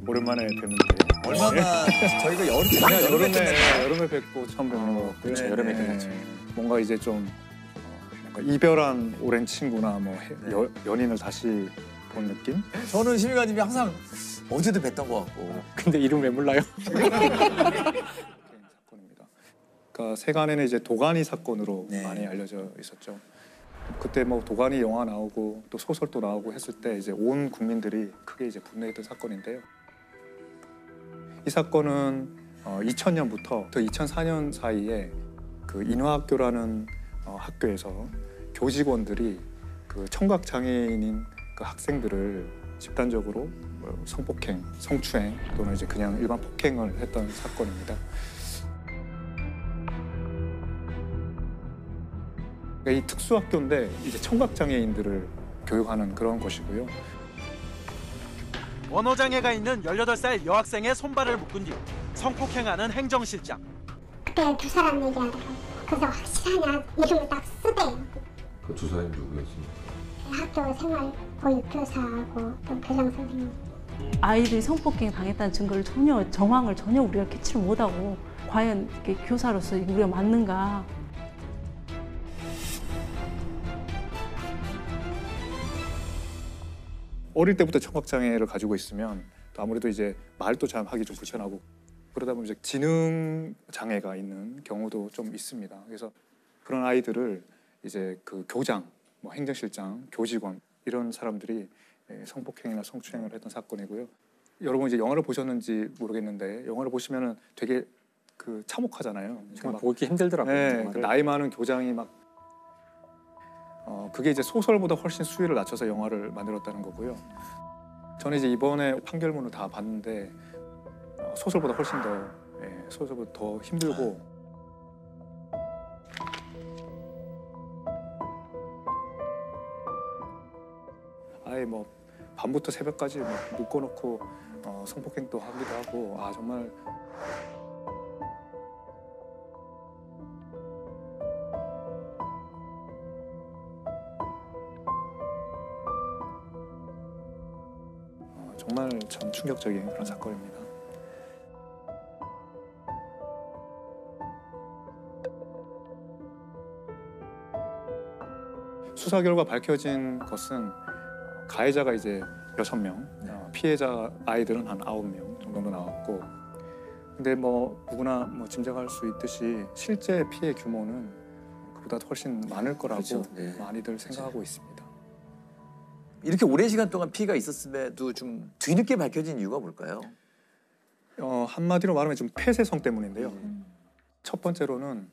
오랜만에 뵙는데 얼마나 저희가 여름에 뵙고 처음 뵙는 것 같고요. 그렇죠. 여름에 끝났죠. 뭔가 이제 좀 뭔가 이별한 오랜 친구나 뭐 연인을 다시 본 느낌? 저는 심의관님이 항상 어제도 뵀던 것 같고. 근데 이름 왜 몰라요? 사건입니다. 그러니까 세간에는 이제 도가니 사건으로 네. 많이 알려져 있었죠. 그때 뭐 도가니 영화 나오고 또 소설도 나오고 했을 때 이제 온 국민들이 크게 이제 분노했던 사건인데요. 이 사건은 2000년부터 2004년 사이에 그 인화학교라는 학교에서 교직원들이 그 청각 장애인인 그 학생들을 집단적으로 성폭행, 성추행 또는 이제 그냥 일반 폭행을 했던 사건입니다. 그러니까 이 특수학교인데 이제 청각 장애인들을 교육하는 그런 곳이고요. 언어장애가 있는 18살 여학생의 손발을 묶은 뒤 성폭행하는 행정실장. 그때 두 사람 얘기하더라고. 그래서 확실하냐 이름을 딱 쓰대. 그 두 사람이 누구였습니까? 학교 생활 보육교사하고 또 교장 선생님. 아이들이 성폭행 당했다는 증거를 전혀 정황을 전혀 우리가 캐치를 못하고 과연 이렇게 교사로서 우리가 맞는가? 어릴 때부터 청각 장애를 가지고 있으면 또 아무래도 이제 말도 잘 하기 좀 불편하고 그러다 보면 이제 지능 장애가 있는 경우도 좀 있습니다. 그래서 그런 아이들을 이제 그 교장, 뭐 행정실장, 교직원 이런 사람들이 성폭행이나 성추행을 했던 사건이고요. 여러분 이제 영화를 보셨는지 모르겠는데 영화를 보시면은 되게 그 참혹하잖아요. 정말 보기 힘들더라고요. 네, 그 나이 많은 교장이 막 그게 이제 소설보다 훨씬 수위를 낮춰서 영화를 만들었다는 거고요. 저는 이제 이번에 판결문을 다 봤는데 소설보다 훨씬 더 소설보다 더 힘들고 아예 뭐 밤부터 새벽까지 막 묶어놓고 성폭행도 하기도 하고 정말. 정말 참 충격적인 그런 사건입니다. 수사 결과 밝혀진 것은 가해자가 이제 6명, 피해자 아이들은 한 9명 정도 나왔고, 근데 뭐 누구나 뭐 짐작할 수 있듯이 실제 피해 규모는 그보다 훨씬 많을 거라고 그렇죠. 네. 많이들 생각하고 있습니다. 이렇게 오랜 시간 동안 피해가 있었음에도 좀 뒤늦게 밝혀진 이유가 뭘까요? 한마디로 말하면 좀 폐쇄성 때문인데요. 첫 번째로는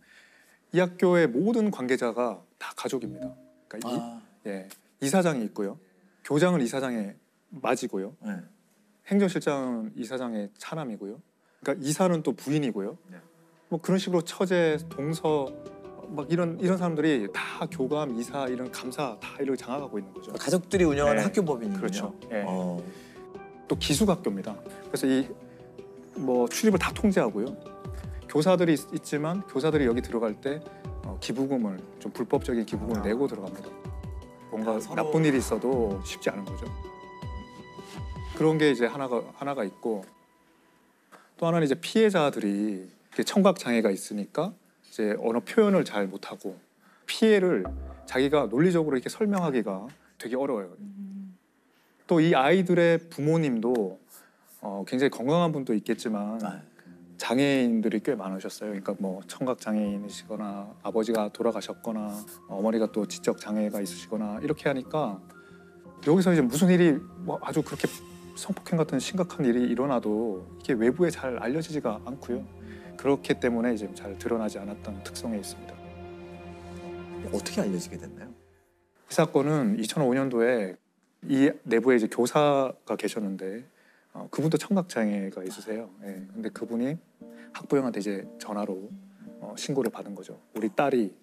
이 학교의 모든 관계자가 다 가족입니다. 그러니까 이사장이 있고요. 교장은 이사장의 맏이고요. 네. 행정실장은 이사장의 차남이고요. 그러니까 이사는 또 부인이고요. 네. 뭐 그런 식으로 처제, 동서 막 이런 사람들이 다 교감, 이사, 이런 감사 다 이렇게 장악하고 있는 거죠. 가족들이 운영하는 네. 학교 법인이군요. 그렇죠. 네. 또 기숙학교입니다. 그래서 이 뭐 출입을 다 통제하고요. 교사들이 있지만 교사들이 여기 들어갈 때 기부금을 좀 불법적인 기부금을 내고 들어갑니다. 뭔가 나쁜 일이 있어도 쉽지 않은 거죠. 그런 게 이제 하나가 있고 또 하나는 이제 피해자들이 청각 장애가 있으니까 이제 언어 표현을 잘 못하고 피해를 자기가 논리적으로 이렇게 설명하기가 되게 어려워요. 또 이 아이들의 부모님도 굉장히 건강한 분도 있겠지만 장애인들이 꽤 많으셨어요. 그러니까 뭐 청각 장애인이시거나 아버지가 돌아가셨거나 어머니가 또 지적 장애가 있으시거나 이렇게 하니까 여기서 이제 무슨 일이 뭐 아주 그렇게 성폭행 같은 심각한 일이 일어나도 이게 외부에 잘 알려지지가 않고요. 그렇기 때문에 이제 잘 드러나지 않았던 특성이 있습니다. 어떻게 알려지게 됐나요? 이 사건은 2005년도에 이 내부에 이제 교사가 계셨는데 그분도 청각 장애가 있으세요. 근데 그분이 학부형한테 이제 전화로 신고를 받은 거죠. 우리 딸이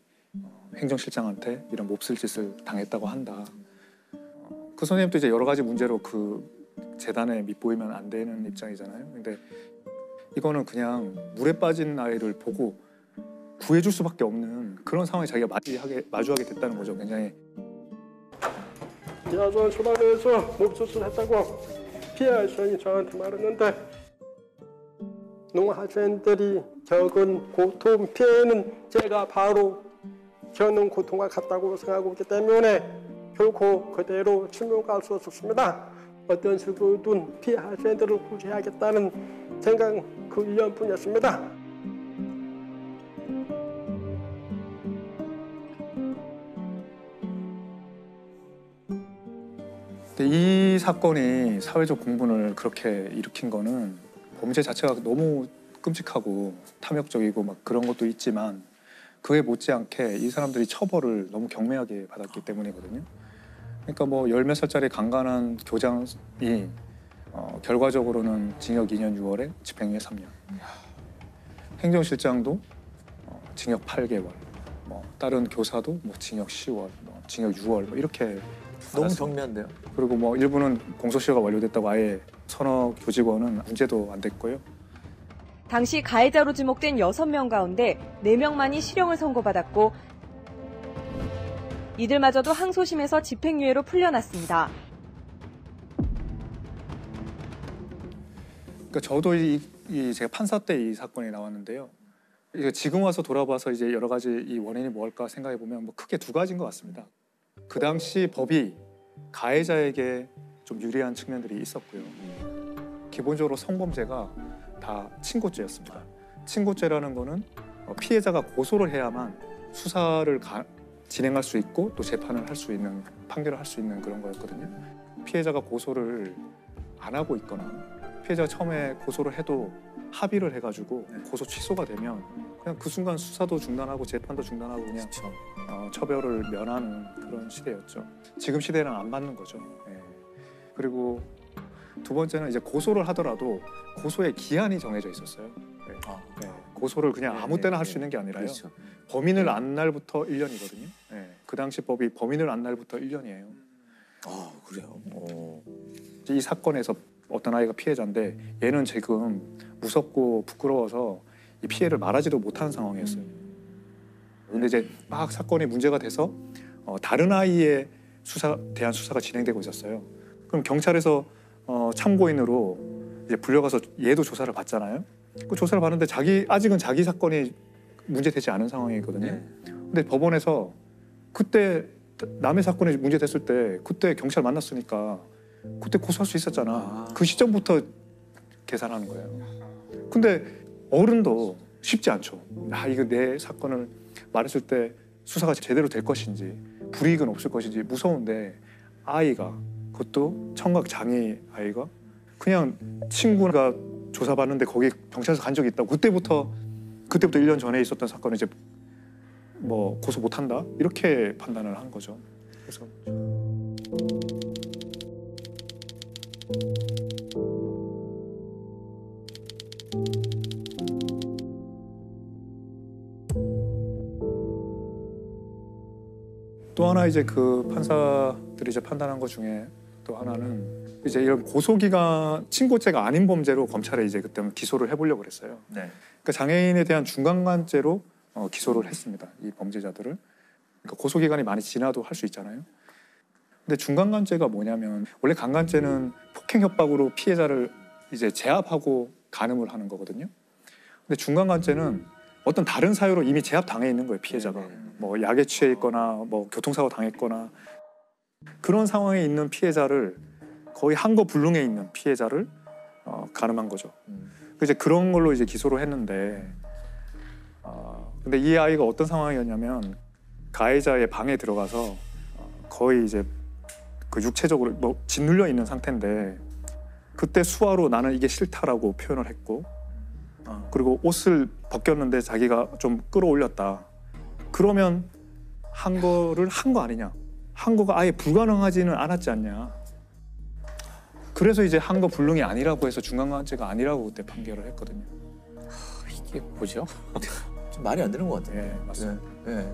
행정실장한테 이런 몹쓸 짓을 당했다고 한다. 그 선생님도 이제 여러 가지 문제로 그 재단에 밑보이면 안 되는 입장이잖아요. 근데 이거는 그냥 물에 빠진 아이를 보고 구해줄 수밖에 없는 그런 상황에 자기가 마주하게 됐다는 거죠. 굉장히. 야, 너 초등학교에서 몹쓸 짓 했다고 피해 학생이 저한테 말했는데 농학생들이 겪은 고통 피해는 제가 바로 겪는 고통과 같다고 생각하고 있기 때문에 결코 그대로 침묵할 수 없었습니다. 어떤 식으로든 피해 학생들을 구제하겠다는 생각 그 이전뿐이었습니다. 이 사건이 사회적 공분을 그렇게 일으킨 거는 범죄 자체가 너무 끔찍하고 탐욕적이고 막 그런 것도 있지만 그에 못지않게 이 사람들이 처벌을 너무 경매하게 받았기 때문이거든요. 그러니까 뭐 10몇 살짜리 강간한 교장이 결과적으로는 징역 2년 6월에 집행유예 3년. 행정실장도 징역 8개월. 뭐 다른 교사도 뭐 징역 10월, 뭐 징역 6월 뭐 이렇게 너무 받았습니다. 경미한데요. 그리고 뭐 일부는 공소시효가 완료됐다고 아예 서너 교직원은 문제도 안 됐고요. 당시 가해자로 지목된 6명 가운데 4명만이 실형을 선고받았고 이들마저도 항소심에서 집행유예로 풀려났습니다. 그러니까 저도 제가 판사 때 이 사건이 나왔는데요. 이게 지금 와서 돌아봐서 이제 여러 가지 이 원인이 뭘까 생각해 보면 뭐 크게 두 가지인 것 같습니다. 그 당시 법이 가해자에게 좀 유리한 측면들이 있었고요. 기본적으로 성범죄가 다 친고죄였습니다. 친고죄라는 거는 피해자가 고소를 해야만 수사를 진행할 수 있고 또 재판을 할 수 있는, 판결을 할 수 있는 그런 거였거든요. 피해자가 고소를 안 하고 있거나 피해자가 처음에 고소를 해도 합의를 해가지고 고소 취소가 되면 그냥 그 순간 수사도 중단하고 재판도 중단하고 그냥 처벌을 면하는 그런 시대였죠. 지금 시대랑 안 맞는 거죠. 예. 그리고 두 번째는 이제 고소를 하더라도 고소의 기한이 정해져 있었어요. 예. 예. 고소를 그냥 아무 때나 할 수 있는 게 아니라요. 그렇죠. 범인을 안 날부터 1년이거든요. 예. 그 당시 법이 범인을 안 날부터 1년이에요. 아, 그래요? 이 사건에서 어떤 아이가 피해자인데 얘는 지금 무섭고 부끄러워서 이 피해를 말하지도 못하는 상황이었어요. 근데 이제 막 사건이 문제가 돼서 다른 아이의 대한 수사가 진행되고 있었어요. 그럼 경찰에서 참고인으로 이제 불려가서 얘도 조사를 받잖아요. 그 조사를 받는데 아직은 자기 사건이 문제되지 않은 상황이거든요. 근데 법원에서 그때 남의 사건이 문제됐을 때 그때 경찰 만났으니까 그때 고소할 수 있었잖아. 그 시점부터 계산하는 거예요. 근데 어른도 쉽지 않죠. 이거 내 사건을 말했을 때 수사가 제대로 될 것인지 불이익은 없을 것인지 무서운데 아이가, 그것도 청각 장애 아이가 그냥 친구가 조사받는데 거기 경찰서 간 적이 있다고 그때부터 1년 전에 있었던 사건을 이제 뭐 고소 못한다 이렇게 판단을 한 거죠. 그래서 또 하나 이제 그 판사들이 이제 판단한 것 중에 또 하나는 이제 이런 고소기간 친고죄가 아닌 범죄로 검찰에 이제 그때 기소를 해보려고 그랬어요. 네. 그러니까 장애인에 대한 중간간죄로 기소를 했습니다. 이 범죄자들을. 그러니까 고소기간이 많이 지나도 할 수 있잖아요. 근데 중간간죄가 뭐냐면 원래 강간죄는 폭행 협박으로 피해자를 이제 제압하고 간음을 하는 거거든요. 근데 중간간죄는 어떤 다른 사유로 이미 제압 당해 있는 거예요, 피해자가. 뭐 약에 취해 있거나 뭐 교통사고 당했거나 그런 상황에 있는 피해자를 거의 한거불능에 있는 피해자를 간음한 거죠. 이제 그런 걸로 이제 기소를 했는데 근데 이 아이가 어떤 상황이었냐면 가해자의 방에 들어가서 거의 이제 그 육체적으로 뭐 짓눌려 있는 상태인데 그때 수화로 나는 이게 싫다라고 표현을 했고 그리고 옷을 벗겼는데 자기가 좀 끌어올렸다. 그러면 한 거를 한 거 아니냐. 한 거가 아예 불가능하지는 않았지 않냐. 그래서 이제 한 거 불능이 아니라고 해서 중간간죄가 아니라고 그때 판결을 했거든요. 이게 뭐죠? 좀 말이 안 되는 것 같아요. 예, 맞습니다. 네.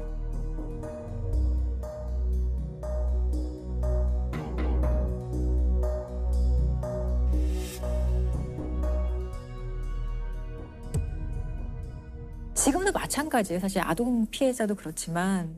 지금도 마찬가지예요. 사실 아동 피해자도 그렇지만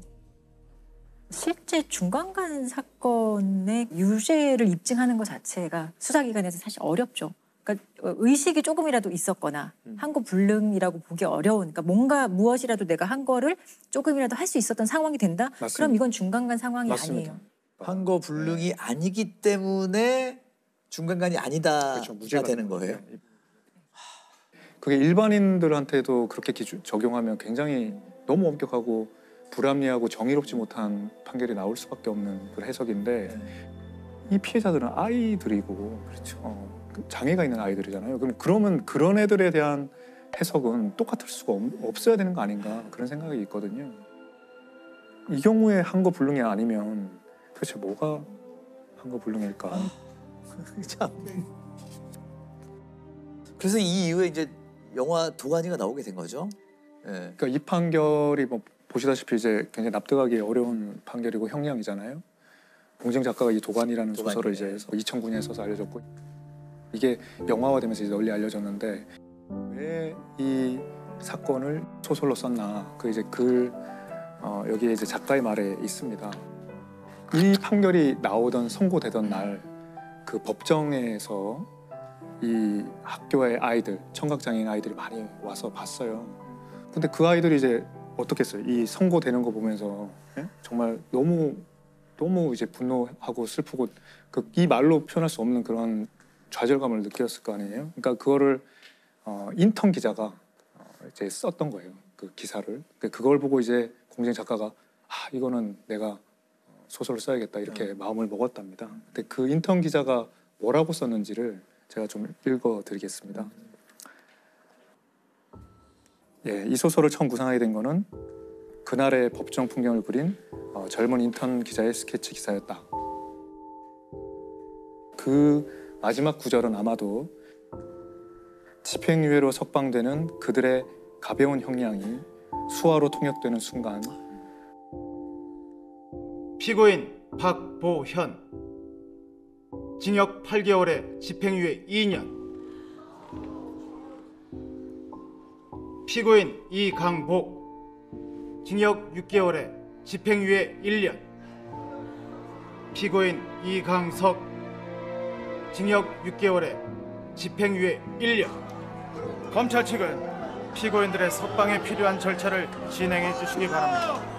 실제 중간간 사건의 유죄를 입증하는 것 자체가 수사기관에서 사실 어렵죠. 그러니까 의식이 조금이라도 있었거나 한 거 불능이라고 보기 어려운, 그러니까 뭔가 무엇이라도 내가 한 거를 조금이라도 할 수 있었던 상황이 된다? 맞습니다. 그럼 이건 중간간 상황이 맞습니다. 아니에요. 한 거 불능이 아니기 때문에 중간간이 아니다가 그렇죠. 무죄가 되는 거예요. 네. 그게 일반인들한테도 그렇게 적용하면 굉장히 너무 엄격하고 불합리하고 정의롭지 못한 판결이 나올 수밖에 없는 그런 해석인데 이 피해자들은 아이들이고 그렇죠. 장애가 있는 아이들이잖아요. 그러면 그런 애들에 대한 해석은 똑같을 수가 없어야 되는 거 아닌가 그런 생각이 있거든요. 이 경우에 한 거 불능이 아니면 도대체 뭐가 한 거 불능일까? 참. 그래서 이 이후에 이제 영화 도가니가 나오게 된 거죠. 예. 그러니까 이 판결이 뭐 보시다시피 이제 굉장히 납득하기 어려운 판결이고 형량이잖아요. 봉정 작가가 이 도가니라는 소설을 이제 2009년에 써서 알려졌고 이게 영화화되면서 이제 널리 알려졌는데 왜 이 사건을 소설로 썼나 그 이제 여기에 이제 작가의 말에 있습니다. 이 판결이 나오던 선고되던 날 그 법정에서 이 학교의 아이들, 청각장애인 아이들이 많이 와서 봤어요. 근데 그 아이들이 이제 어떻겠어요? 이 선고되는 거 보면서 정말 너무 이제 분노하고 슬프고 이 말로 표현할 수 없는 그런 좌절감을 느꼈을 거 아니에요? 그러니까 그거를 인턴 기자가 이제 썼던 거예요. 그 기사를. 그걸 보고 이제 공정 작가가 이거는 내가 소설을 써야겠다 이렇게 마음을 먹었답니다. 근데 그 인턴 기자가 뭐라고 썼는지를 제가 좀 읽어드리겠습니다. 예, 이 소설을 처음 구상하게 된 거는 그날의 법정 풍경을 그린 젊은 인턴 기자의 스케치 기사였다. 그 마지막 구절은 아마도 집행유예로 석방되는 그들의 가벼운 형량이 수화로 통역되는 순간 피고인 박보현 징역 8개월에 집행유예 2년. 피고인 이강복 징역 6개월에 집행유예 1년. 피고인 이강석 징역 6개월에 집행유예 1년. 검찰 측은 피고인들의 석방에 필요한 절차를 진행해 주시기 바랍니다.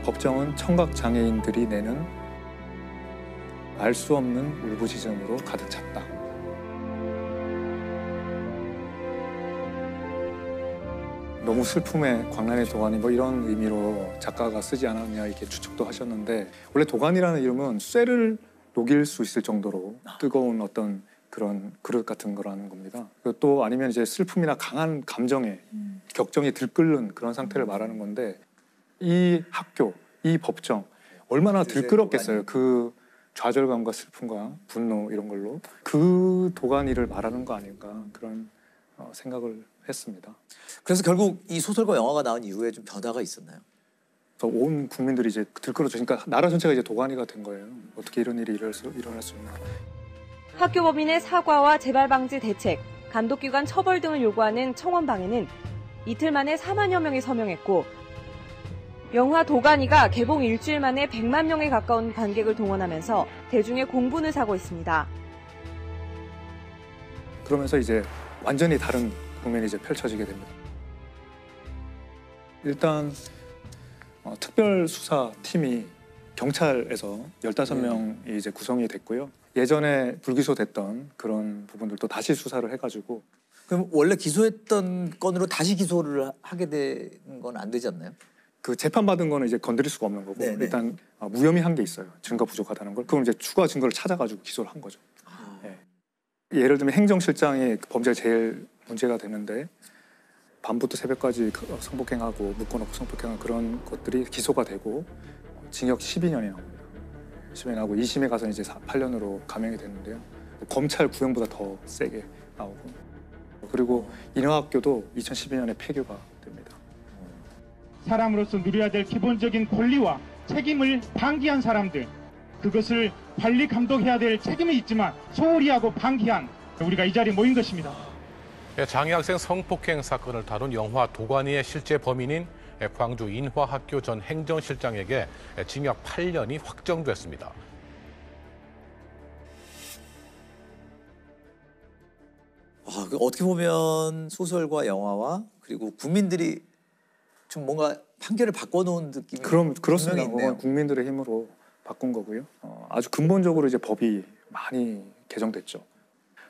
법정은 청각장애인들이 내는 알 수 없는 울부짖음으로 가득 찼다. 너무 슬픔의 광란의 도가니 뭐 이런 의미로 작가가 쓰지 않았냐 이렇게 추측도 하셨는데 원래 도가니라는 이름은 쇠를 녹일 수 있을 정도로 뜨거운 어떤 그런 그릇 같은 거라는 겁니다. 또 아니면 이제 슬픔이나 강한 감정에 격정이 들끓는 그런 상태를 말하는 건데 이 학교, 이 법정 얼마나 들끓었겠어요. 그 좌절감과 슬픔과 분노 이런 걸로 그 도가니를 말하는 거 아닌가 그런 생각을 했습니다. 그래서 결국 이 소설과 영화가 나온 이후에 좀 변화가 있었나요? 그래서 온 국민들이 이제 들끓어져, 그러니까 나라 전체가 이제 도가니가 된 거예요. 어떻게 이런 일이 일어날 수 있나. 학교 법인의 사과와 재발 방지 대책, 감독기관 처벌 등을 요구하는 청원방에는 이틀 만에 4만여 명이 서명했고 영화 도가니가 개봉 일주일 만에 100만 명에 가까운 관객을 동원하면서 대중의 공분을 사고 있습니다. 그러면서 이제 완전히 다른 국면이 이제 펼쳐지게 됩니다. 일단 특별수사팀이 경찰에서 15명이 이제 구성이 됐고요. 예전에 불기소됐던 그런 부분들도 다시 수사를 해가지고. 그럼 원래 기소했던 건으로 다시 기소를 하게 되는 건 안 되지 않나요? 그 재판받은 거는 이제 건드릴 수가 없는 거고 네네. 일단 무혐의한 게 있어요. 증거 부족하다는 걸. 그럼 이제 추가 증거를 찾아가지고 기소를 한 거죠. 네. 예를 들면 행정실장이 범죄가 제일 문제가 되는데 밤부터 새벽까지 성폭행하고 묶어놓고 성폭행한 그런 것들이 기소가 되고 징역 12년이 나옵니다. 12년이 나오고 2심에 가서 이제 8년으로 감형이 됐는데요. 검찰 구형보다 더 세게 나오고 그리고 인하학교도 2012년에 폐교가 됩니다. 사람으로서 누려야 될 기본적인 권리와 책임을 방기한 사람들, 그것을 관리 감독해야 될 책임이 있지만 소홀히 하고 방기한 우리가 이 자리에 모인 것입니다. 장애 학생 성폭행 사건을 다룬 영화 도가니의 실제 범인인 광주 인화학교 전 행정실장에게 징역 8년이 확정됐습니다. 어떻게 보면 소설과 영화와 그리고 국민들이 좀 뭔가 판결을 바꿔놓은 느낌이 그렇습니다. 있네요. 국민들의 힘으로 바꾼 거고요. 아주 근본적으로 이제 법이 많이 개정됐죠.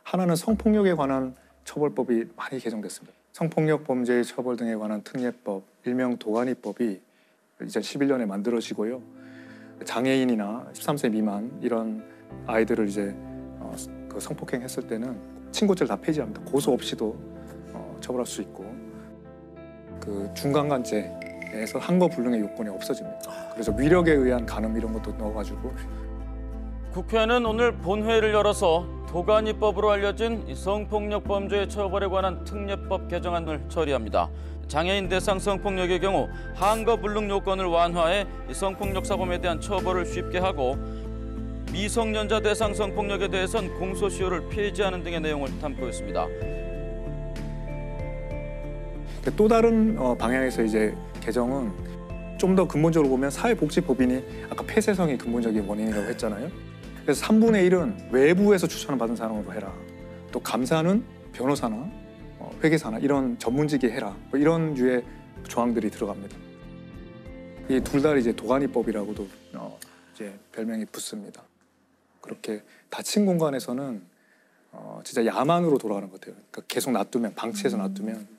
하나는 성폭력에 관한 처벌법이 많이 개정됐습니다. 성폭력 범죄의 처벌 등에 관한 특례법, 일명 도가니법이 2011년에 만들어지고요. 장애인이나 13세 미만 이런 아이들을 이제 그 성폭행했을 때는 친고죄를 다 폐지합니다. 고소 없이도 처벌할 수 있고, 그 중간간죄에서 한거 불능의 요건이 없어집니다. 그래서 위력에 의한 간음 이런 것도 넣어가지고. 국회는 오늘 본회의를 열어서 도가니법으로 알려진 성폭력 범죄의 처벌에 관한 특례법 개정안을 처리합니다. 장애인 대상 성폭력의 경우 한거 불능 요건을 완화해 성폭력 사범에 대한 처벌을 쉽게 하고, 미성년자 대상 성폭력에 대해선 공소시효를 폐지하는 등의 내용을 담고 있습니다. 또 다른 방향에서 이제 개정은 좀 더 근본적으로 보면 사회복지법인이 아까 폐쇄성이 근본적인 원인이라고 했잖아요. 그래서 3분의 1은 외부에서 추천을 받은 사람으로 해라. 또 감사는 변호사나 회계사나 이런 전문직이 해라. 뭐 이런 류의 조항들이 들어갑니다. 이 둘 다 이제 도가니법이라고도 이제 별명이 붙습니다. 그렇게 닫힌 공간에서는 진짜 야만으로 돌아가는 것 같아요. 그러니까 계속 놔두면, 방치해서 놔두면.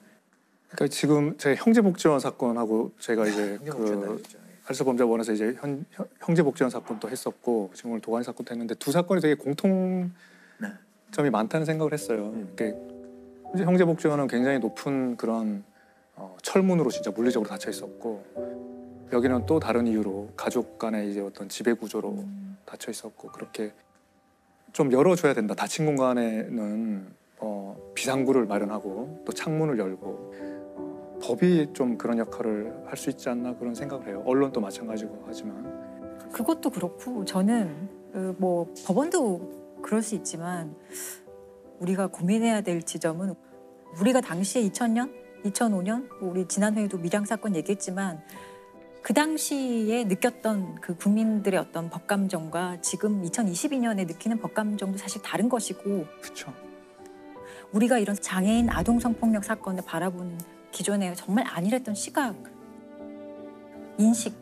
그러니까 지금 제 형제복지원 사건하고 제가 이제 그 알서범죄원에서 이제 형제복지원 사건도 했었고 지금 오늘 도가니 사건도 했는데 두 사건이 되게 공통점이 많다는 생각을 했어요. 그러니까 이제 형제복지원은 굉장히 높은 그런 철문으로 진짜 물리적으로 닫혀 있었고, 여기는 또 다른 이유로 가족 간의 이제 어떤 지배 구조로 닫혀 있었고, 그렇게 좀 열어줘야 된다. 닫힌 공간에는 비상구를 마련하고 또 창문을 열고 법이 좀 그런 역할을 할 수 있지 않나 그런 생각을 해요. 언론도 마찬가지고 하지만. 그것도 그렇고 저는 뭐 법원도 그럴 수 있지만 우리가 고민해야 될 지점은, 우리가 당시에 2000년, 2005년 우리 지난 회의도 밀양 사건 얘기했지만 그 당시에 느꼈던 그 국민들의 어떤 법감정과 지금 2022년에 느끼는 법감정도 사실 다른 것이고, 그렇죠. 우리가 이런 장애인 아동 성폭력 사건을 바라보는 기존에 정말 안일했던 시각, 인식,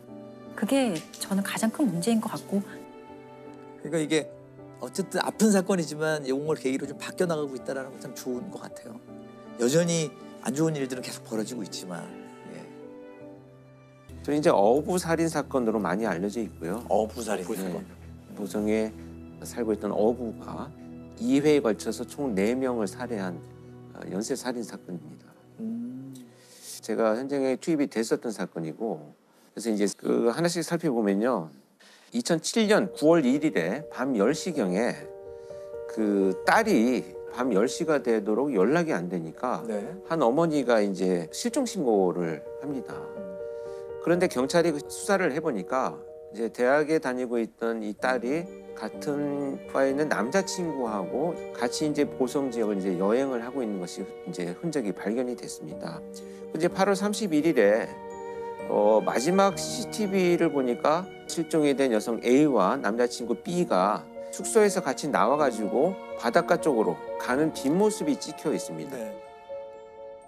그게 저는 가장 큰 문제인 것 같고. 그러니까 이게 어쨌든 아픈 사건이지만 이걸 계기로 좀 바뀌어 나가고 있다는 건 참 좋은 것 같아요. 여전히 안 좋은 일들은 계속 벌어지고 있지만. 저는 이제 어부 살인 사건으로 많이 알려져 있고요. 어부 살인 사건. 도성에 살고 있던 어부가 2회에 걸쳐서 총 4명을 살해한 연쇄 살인 사건입니다. 제가 현장에 투입이 됐었던 사건이고, 그래서 이제 그 하나씩 살펴보면요. 2007년 9월 1일에 밤 10시경에 그 딸이 밤 10시가 되도록 연락이 안 되니까 한 어머니가 이제 실종 신고를 합니다. 그런데 경찰이 수사를 해보니까 이제 대학에 다니고 있던 이 딸이 같은 과에 있는 남자친구하고 같이 이제 보성 지역을 이제 여행을 하고 있는 것이 이제 흔적이 발견이 됐습니다. 이제 8월 31일에 마지막 CCTV를 보니까 실종이 된 여성 A와 남자친구 B가 숙소에서 같이 나와가지고 바닷가 쪽으로 가는 뒷모습이 찍혀 있습니다.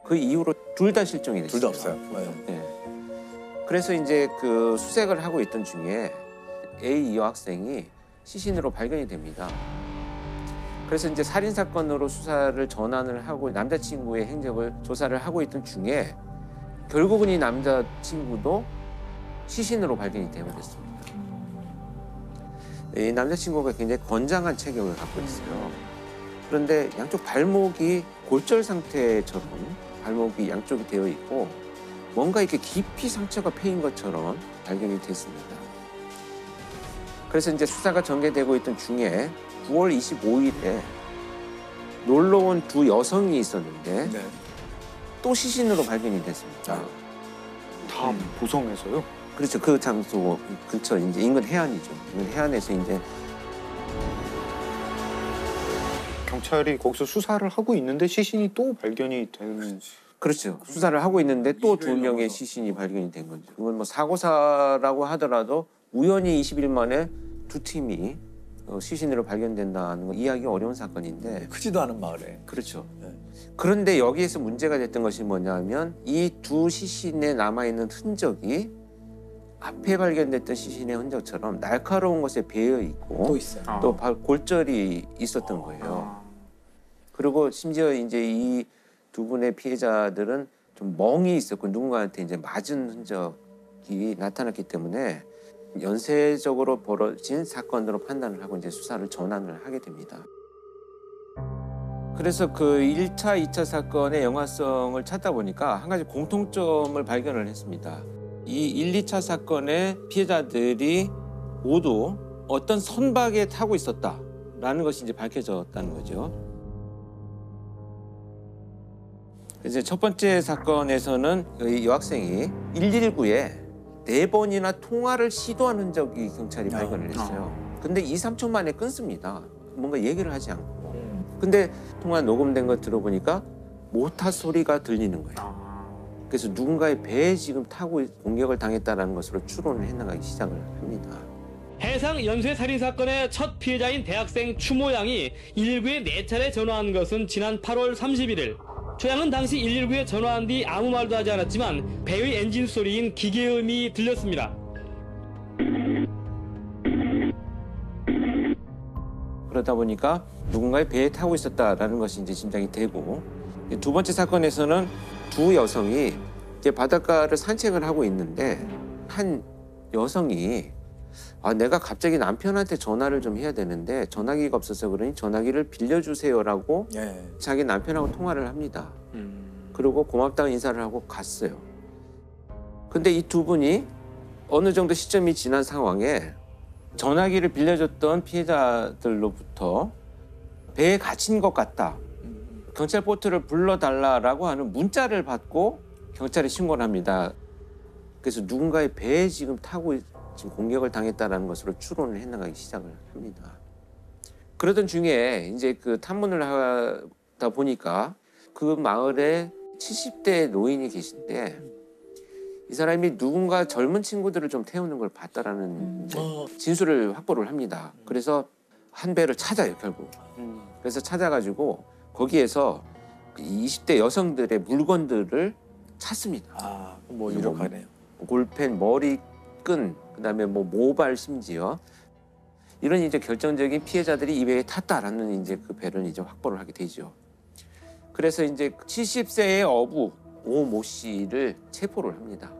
그 이후로 둘 다 실종이 됐어요. 둘 다 없어요. 네. 그래서 이제 그 수색을 하고 있던 중에 A 여학생이 시신으로 발견이 됩니다. 그래서 이제 살인 사건으로 수사를 전환을 하고 남자친구의 행적을 조사를 하고 있던 중에 결국은 이 남자친구도 시신으로 발견이 되어버렸습니다. 이 남자친구가 굉장히 건장한 체격을 갖고 있어요. 그런데 양쪽 발목이 골절 상태처럼 발목이 양쪽이 되어 있고 뭔가 이렇게 깊이 상처가 패인 것처럼 발견이 됐습니다. 그래서 이제 수사가 전개되고 있던 중에 9월 25일에 놀러 온 두 여성이 있었는데 또 시신으로 발견이 됐습니다. 다 보성에서요? 그렇죠. 그 장소 근처 이제 인근 해안이죠. 인근 해안에서 이제 경찰이 거기서 수사를 하고 있는데 시신이 또 발견이 되는. 그렇죠. 수사를 하고 있는데 또 2명의 시신이 발견이 된 거죠. 이건 뭐 사고사라고 하더라도 우연히 20일 만에 두 팀이 시신으로 발견된다는 거 이해하기 어려운 사건인데. 크지도 않은 마을에. 그렇죠. 그런데 여기에서 문제가 됐던 것이 뭐냐면 이 두 시신에 남아있는 흔적이 앞에 발견됐던 시신의 흔적처럼 날카로운 것에 배어 있고 또 있어요. 또 골절이 있었던 거예요. 그리고 심지어 이제 이 두 분의 피해자들은 좀 멍이 있었고 누군가한테 이제 맞은 흔적이 나타났기 때문에 연쇄적으로 벌어진 사건으로 판단을 하고 이제 수사를 전환을 하게 됩니다. 그래서 그 1차, 2차 사건의 영화성을 찾다 보니까 한 가지 공통점을 발견을 했습니다. 이 1, 2차 사건의 피해자들이 모두 어떤 선박에 타고 있었다라는 것이 이제 밝혀졌다는 거죠. 이제 첫 번째 사건에서는 이 여학생이 119에 4번이나 통화를 시도한 흔적이 경찰이 발견을 했어요. 근데 2, 3초 만에 끊습니다. 뭔가 얘기를 하지 않고. 근데 통화 녹음된 거 들어보니까 모터 소리가 들리는 거예요. 그래서 누군가의 배에 지금 타고 공격을 당했다는 것으로 추론을 해나가기 시작을 합니다. 해상 연쇄 살인 사건의 첫 피해자인 대학생 추모 양이 119에 4차례 전화한 것은 지난 8월 31일. 추 양은 당시 119에 전화한 뒤 아무 말도 하지 않았지만 배의 엔진 소리인 기계음이 들렸습니다. 그러다 보니까 누군가의 배에 타고 있었다라는 것이 이제 짐작이 되고, 두 번째 사건에서는 두 여성이 이제 바닷가를 산책을 하고 있는데 한 여성이 내가 갑자기 남편한테 전화를 좀 해야 되는데 전화기가 없어서 그러니 전화기를 빌려주세요라고 자기 남편하고 통화를 합니다. 그리고 고맙다고 인사를 하고 갔어요. 근데 이 두 분이 어느 정도 시점이 지난 상황에 전화기를 빌려줬던 피해자들로부터 배에 갇힌 것 같다. 경찰 보트를 불러달라라고 하는 문자를 받고 경찰에 신고를 합니다. 그래서 누군가의 배에 지금 타고 지금 공격을 당했다는 것으로 추론을 해나가기 시작을 합니다. 그러던 중에 이제 그 탐문을 하다 보니까 그 마을에 70대 노인이 계신데 이 사람이 누군가 젊은 친구들을 좀 태우는 걸 봤다라는 진술을 확보를 합니다. 그래서 한 배를 찾아요, 결국. 그래서 찾아가지고 거기에서 20대 여성들의 물건들을 찾습니다. 뭐 유력하네요. 볼펜, 머리끈, 그다음에 뭐 모발 심지어 이런 이제 결정적인 피해자들이 이 배에 탔다라는 이제 그 배를 이제 확보를 하게 되죠. 그래서 이제 70세의 어부 오모 씨를 체포를 합니다.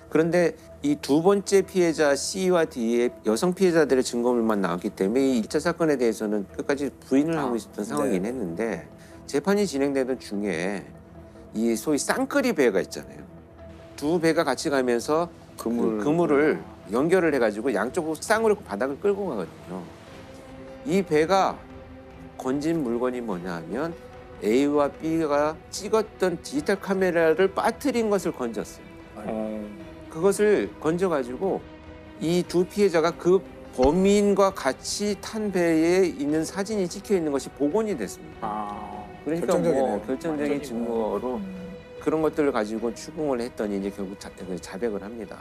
그런데 이 두 번째 피해자 C와 D의 여성 피해자들의 증거물만 나왔기 때문에 이 1차 사건에 대해서는 끝까지 부인을 하고 있었던 상황이긴 했는데 재판이 진행되던 중에 이 소위 쌍끌이 배가 있잖아요. 두 배가 같이 가면서 그물을 연결을 해가지고 양쪽으로 쌍으로 바닥을 끌고 가거든요. 이 배가 건진 물건이 뭐냐 하면 A와 B가 찍었던 디지털 카메라를 빠뜨린 것을 건졌어요. 그것을 건져가지고 이 두 피해자가 그 범인과 같이 탄 배에 있는 사진이 찍혀 있는 것이 복원이 됐습니다. 그러니까 뭐 결정적인 증거로 그런 것들을 가지고 추궁을 했더니 이제 결국 자백을 합니다.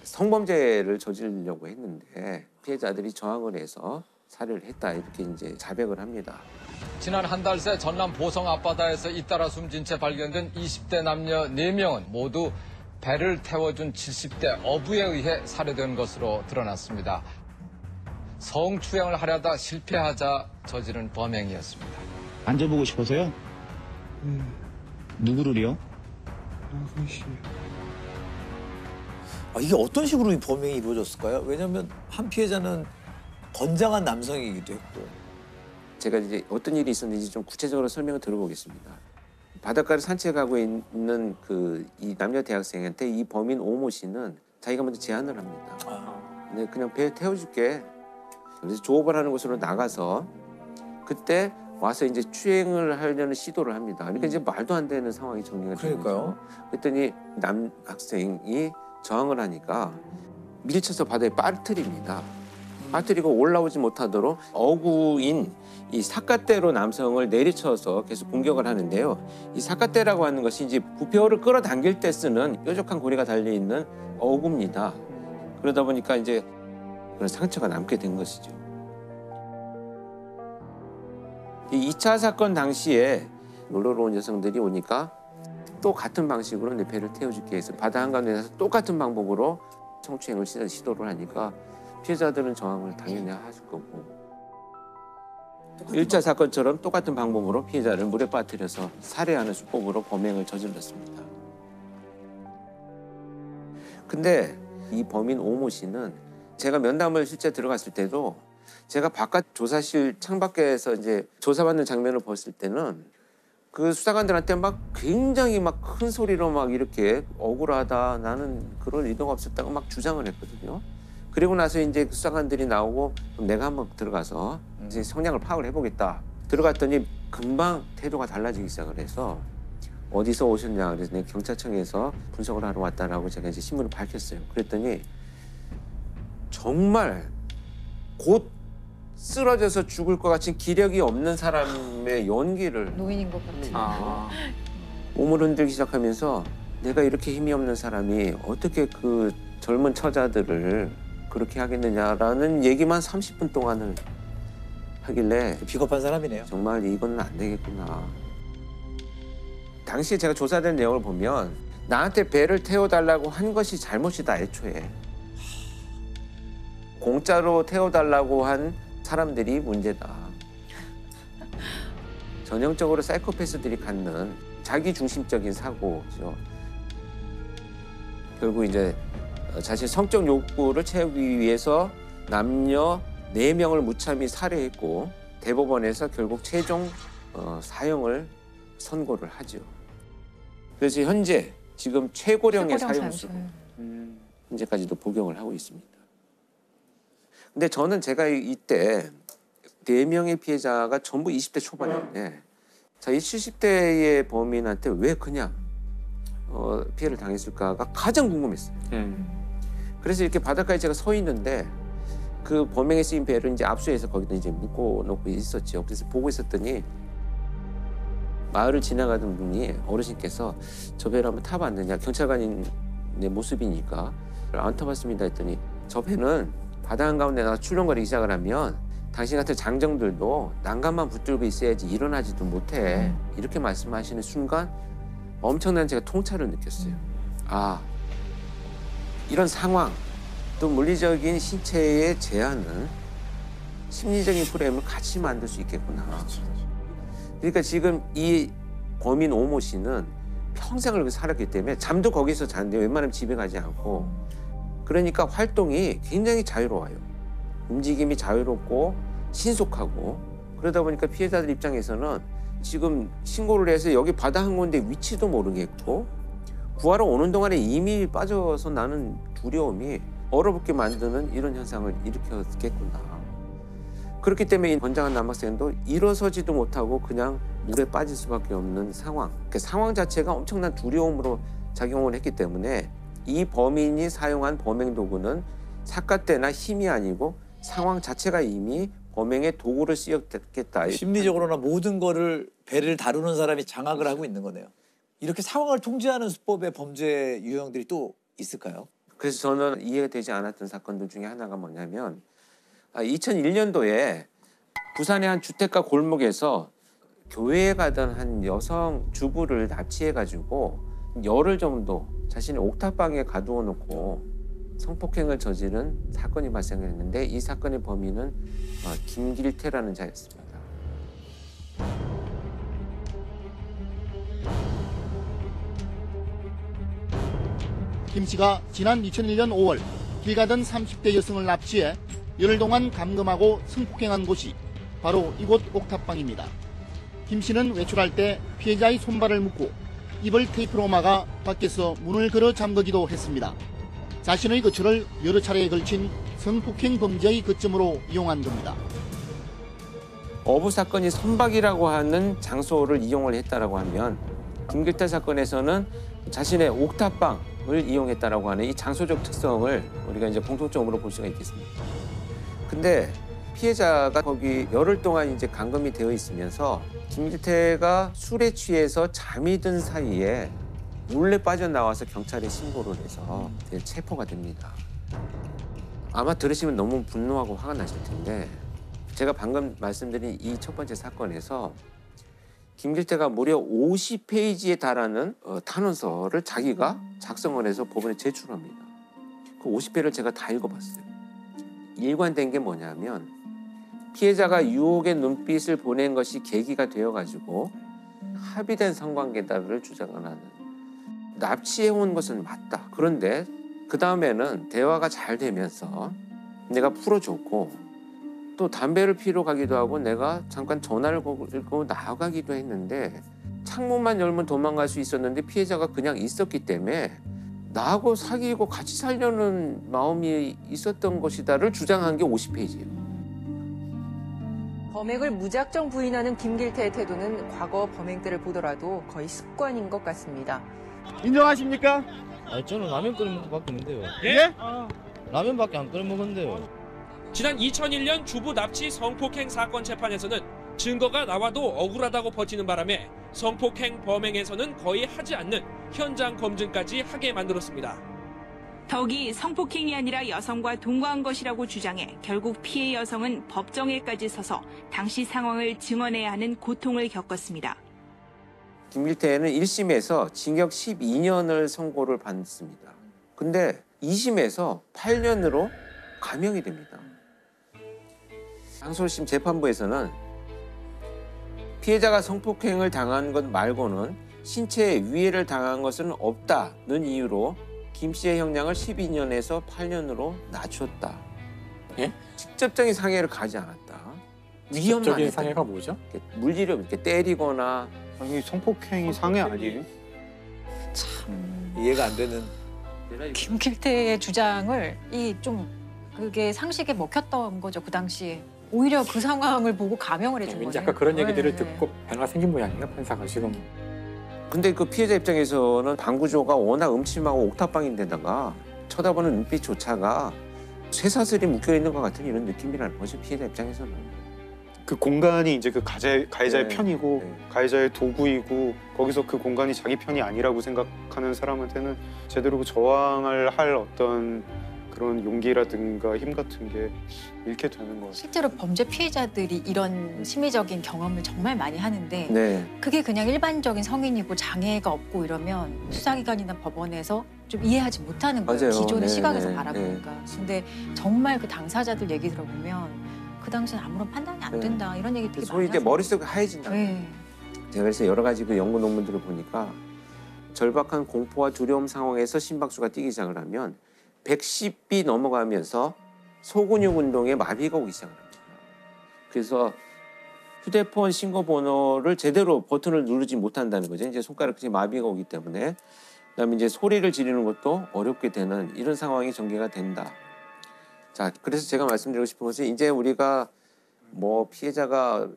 성범죄를 저지르려고 했는데 피해자들이 저항을 해서 살해를 했다 이렇게 이제 자백을 합니다. 지난 한 달 새 전남 보성 앞바다에서 잇따라 숨진 채 발견된 20대 남녀 4명은 모두 배를 태워준 70대 어부에 의해 살해된 것으로 드러났습니다. 성추행을 하려다 실패하자 저지른 범행이었습니다. 앉아보고 싶어서요? 누구를요? 이게 어떤 식으로 이 범행이 이루어졌을까요? 왜냐하면 한 피해자는 건장한 남성이기도 했고. 제가 이제 어떤 일이 있었는지 좀 구체적으로 설명을 들어보겠습니다. 바닷가를 산책하고 있는 이 남녀 대학생한테 이 범인 오모 씨는 자기가 먼저 제안을 합니다. 근데 그냥 배에 태워줄게. 그래서 조업을 하는 곳으로 나가서 그때 와서 이제 추행을 하려는 시도를 합니다. 그러니까 이제 말도 안 되는 상황이 정리가 되는 거죠. 그랬더니 남 학생이 저항을 하니까 밀쳐서 바다에 빠뜨립니다. 빠뜨리고 올라오지 못하도록 어구인 이 사카떼로 남성을 내리쳐서 계속 공격을 하는데요. 이 사카떼라고 하는 것이 이제 부표를 끌어당길 때 쓰는 뾰족한 고리가 달려있는 어구입니다. 그러다 보니까 이제 그런 상처가 남게 된 것이죠. 이 2차 사건 당시에 놀러 온 여성들이 오니까 또 같은 방식으로 내 배를 태워줄게 해서 바다 한가운데서 똑같은 방법으로 성추행을 시도를 하니까 피해자들은 저항을 당연히 하실 거고 1차 사건처럼 똑같은 방법으로 피해자를 물에 빠뜨려서 살해하는 수법으로 범행을 저질렀습니다. 근데 이 범인 오모 씨는 제가 면담을 실제 들어갔을 때도 제가 바깥 조사실 창밖에서 이제 조사받는 장면을 봤을 때는 그 수사관들한테 막 굉장히 막 큰 소리로 막 이렇게 억울하다, 나는 그럴 의도가 없었다고 막 주장을 했거든요. 그리고 나서 이제 수사관들이 나오고 내가 한번 들어가서 이제 성향을 파악을 해보겠다. 들어갔더니 금방 태도가 달라지기 시작을 해서 어디서 오셨냐 그래서 내가 경찰청에서 분석을 하러 왔다라고 제가 이제 신문을 밝혔어요. 그랬더니 정말 곧 쓰러져서 죽을 것 같은 기력이 없는 사람의 연기를 노인인 것 같은. 몸을 흔들기 시작하면서 내가 이렇게 힘이 없는 사람이 어떻게 그 젊은 처자들을 그렇게 하겠느냐라는 얘기만 30분 동안을 하길래 비겁한 사람이네요. 정말 이건 안 되겠구나. 당시에 제가 조사된 내용을 보면 나한테 배를 태워달라고 한 것이 잘못이다 애초에. 공짜로 태워달라고 한 사람들이 문제다. 전형적으로 사이코패스들이 갖는 자기 중심적인 사고죠. 결국 이제 자신의 성적 욕구를 채우기 위해서 남녀 4명을 무참히 살해했고 대법원에서 결국 최종 사형을 선고를 하죠. 그래서 현재 지금 최고령의 사형수 현재까지도 복용을 하고 있습니다. 근데 저는 제가 이때 4명의 피해자가 전부 20대 초반인데 자, 이 70대의 범인한테 왜 그냥 피해를 당했을까가 가장 궁금했어요. 그래서 이렇게 바닷가에 제가 서 있는데 그 범행에 쓰인 배를 이제 압수해서 거기다 이제 묶어놓고 있었죠. 그래서 보고 있었더니 마을을 지나가던 분이 어르신께서 저 배를 한번 타봤느냐, 경찰관인 내 모습이니까 안 타봤습니다 했더니 저 배는 바다 한가운데 나가 출렁거리기 시작을 하면 당신 같은 장정들도 난간만 붙들고 있어야지 일어나지도 못해. 이렇게 말씀하시는 순간 엄청난 제가 통찰을 느꼈어요. 아, 이런 상황, 또 물리적인 신체의 제한은 심리적인 프레임을 같이 만들 수 있겠구나. 그러니까 지금 이 범인 오모 씨는 평생을 살았기 때문에 잠도 거기서 자는데 웬만하면 집에 가지 않고 그러니까 활동이 굉장히 자유로워요. 움직임이 자유롭고 신속하고 그러다 보니까 피해자들 입장에서는 지금 신고를 해서 여기 바다 한 군데 위치도 모르겠고 구하러 오는 동안에 이미 빠져서 나는 두려움이 얼어붙게 만드는 이런 현상을 일으켰겠구나. 그렇기 때문에 이 건장한 남학생도 일어서지도 못하고 그냥 물에 빠질 수밖에 없는 상황. 그 상황 자체가 엄청난 두려움으로 작용을 했기 때문에 이 범인이 사용한 범행 도구는 사카떼나 힘이 아니고 상황 자체가 이미 범행의 도구를 쓰였겠다. 심리적으로나 모든 거를 배를 다루는 사람이 장악을 하고 있는 거네요. 이렇게 상황을 통제하는 수법의 범죄 유형들이 또 있을까요? 그래서 저는 이해가 되지 않았던 사건들 중에 하나가 뭐냐면 2001년도에 부산의 한 주택가 골목에서 교회에 가던 한 여성 주부를 납치해가지고 열흘 정도 자신의 옥탑방에 가두어 놓고 성폭행을 저지른 사건이 발생했는데 이 사건의 범인은 김길태라는 자였습니다. 김 씨가 지난 2001년 5월 길 가던 30대 여성을 납치해 열흘 동안 감금하고 성폭행한 곳이 바로 이곳 옥탑방입니다. 김 씨는 외출할 때 피해자의 손발을 묶고 입을 테이프로 막아 밖에서 문을 걸어 잠그기도 했습니다. 자신의 거처를 여러 차례에 걸친 성폭행 범죄의 거점으로 이용한 겁니다. 어부 사건이 선박이라고 하는 장소를 이용을 했다라고 하면 김길태 사건에서는 자신의 옥탑방 이용했다라고 하는 이 장소적 특성을 우리가 이제 공통점으로 볼 수가 있겠습니다. 근데 피해자가 거기 열흘 동안 이제 감금이 되어 있으면서 김길태가 술에 취해서 잠이 든 사이에 몰래 빠져나와서 경찰에 신고를 해서 체포가 됩니다. 아마 들으시면 너무 분노하고 화가 나실 텐데 제가 방금 말씀드린 이 첫 번째 사건에서 김길태가 무려 50페이지에 달하는 탄원서를 자기가 작성을 해서 법원에 제출합니다. 그 50페이지를 제가 다 읽어봤어요. 일관된 게 뭐냐면 피해자가 유혹의 눈빛을 보낸 것이 계기가 되어가지고 합의된 성관계다를 주장을 하는 납치해온 것은 맞다. 그런데 그 다음에는 대화가 잘 되면서 내가 풀어줬고 또 담배를 피러 가기도 하고 내가 잠깐 전화를 걸고 나가기도 했는데 창문만 열면 도망갈 수 있었는데 피해자가 그냥 있었기 때문에 나하고 사귀고 같이 살려는 마음이 있었던 것이다를 주장한 게 50페이지예요. 범행을 무작정 부인하는 김길태의 태도는 과거 범행들을 보더라도 거의 습관인 것 같습니다. 인정하십니까? 아니 저는 라면 끓여 먹을 밖에 없는데요. 예? 라면밖에 안 끓여 먹는데요. 지난 2001년 주부 납치 성폭행 사건 재판에서는 증거가 나와도 억울하다고 버티는 바람에 성폭행 범행에서는 거의 하지 않는 현장 검증까지 하게 만들었습니다. 덕이 성폭행이 아니라 여성과 동거한 것이라고 주장해 결국 피해 여성은 법정에까지 서서 당시 상황을 증언해야 하는 고통을 겪었습니다. 김길태는 1심에서 징역 12년을 선고를 받습니다. 근데 2심에서 8년으로 감형이 됩니다. 항소심 재판부에서는 피해자가 성폭행을 당한 것 말고는 신체에 위해를 당한 것은 없다는 이유로 김 씨의 형량을 12년에서 8년으로 낮췄다. 예? 직접적인 상해를 가지 않았다. 직접적인 상해가 뭐죠? 물리력 이렇게 때리거나. 아니 성폭행이 상해 아니에요? 참 이해가 안 되는. 김길태의 주장을 그게 상식에 먹혔던 거죠 그 당시에. 오히려 그 상황을 보고 감형을 해준 거예요. 왠지 아까 그런 얘기들을 듣고 변화 생긴 모양이에요 판사가 지금. 근데 그 피해자 입장에서는 방 구조가 워낙 음침하고 옥탑방인데다가 쳐다보는 눈빛조차가 쇠사슬이 묶여 있는 것 같은 이런 느낌이라는 거죠 피해자 입장에서는. 그 공간이 이제 그 가해자의 네. 편이고 가해자의 도구이고 거기서 그 공간이 자기 편이 아니라고 생각하는 사람한테는 제대로 저항을 할 어떤 그런 용기라든가 힘 같은 게 잃게 되는 것 같아요. 실제로 범죄 피해자들이 이런 심리적인 경험을 정말 많이 하는데 네. 그게 그냥 일반적인 성인이고 장애가 없고 이러면 수사기관이나 법원에서 좀 이해하지 못하는 거예요. 맞아요. 기존의 네, 시각에서 네, 바라보니까. 근데 정말 그 당사자들 얘기 들어보면 그 당시엔 아무런 판단이 안 된다 이런 얘기 되게 많이 소위 이제 하세요. 머릿속이 하얘진다. 네. 제가 그래서 여러 가지 그 연구 논문들을 보니까 절박한 공포와 두려움 상황에서 심박수가 뛰기 시작을 하면 110이 넘어가면서 소근육 운동에 마비가 오기 시작합니다. 그래서 휴대폰 신고 번호를 제대로 버튼을 누르지 못한다는 거죠. 이제 손가락이 마비가 오기 때문에. 그다음에 이제 소리를 지르는 것도 어렵게 되는 이런 상황이 전개가 된다. 자, 그래서 제가 말씀드리고 싶은 것은 이제 우리가 뭐 피해자가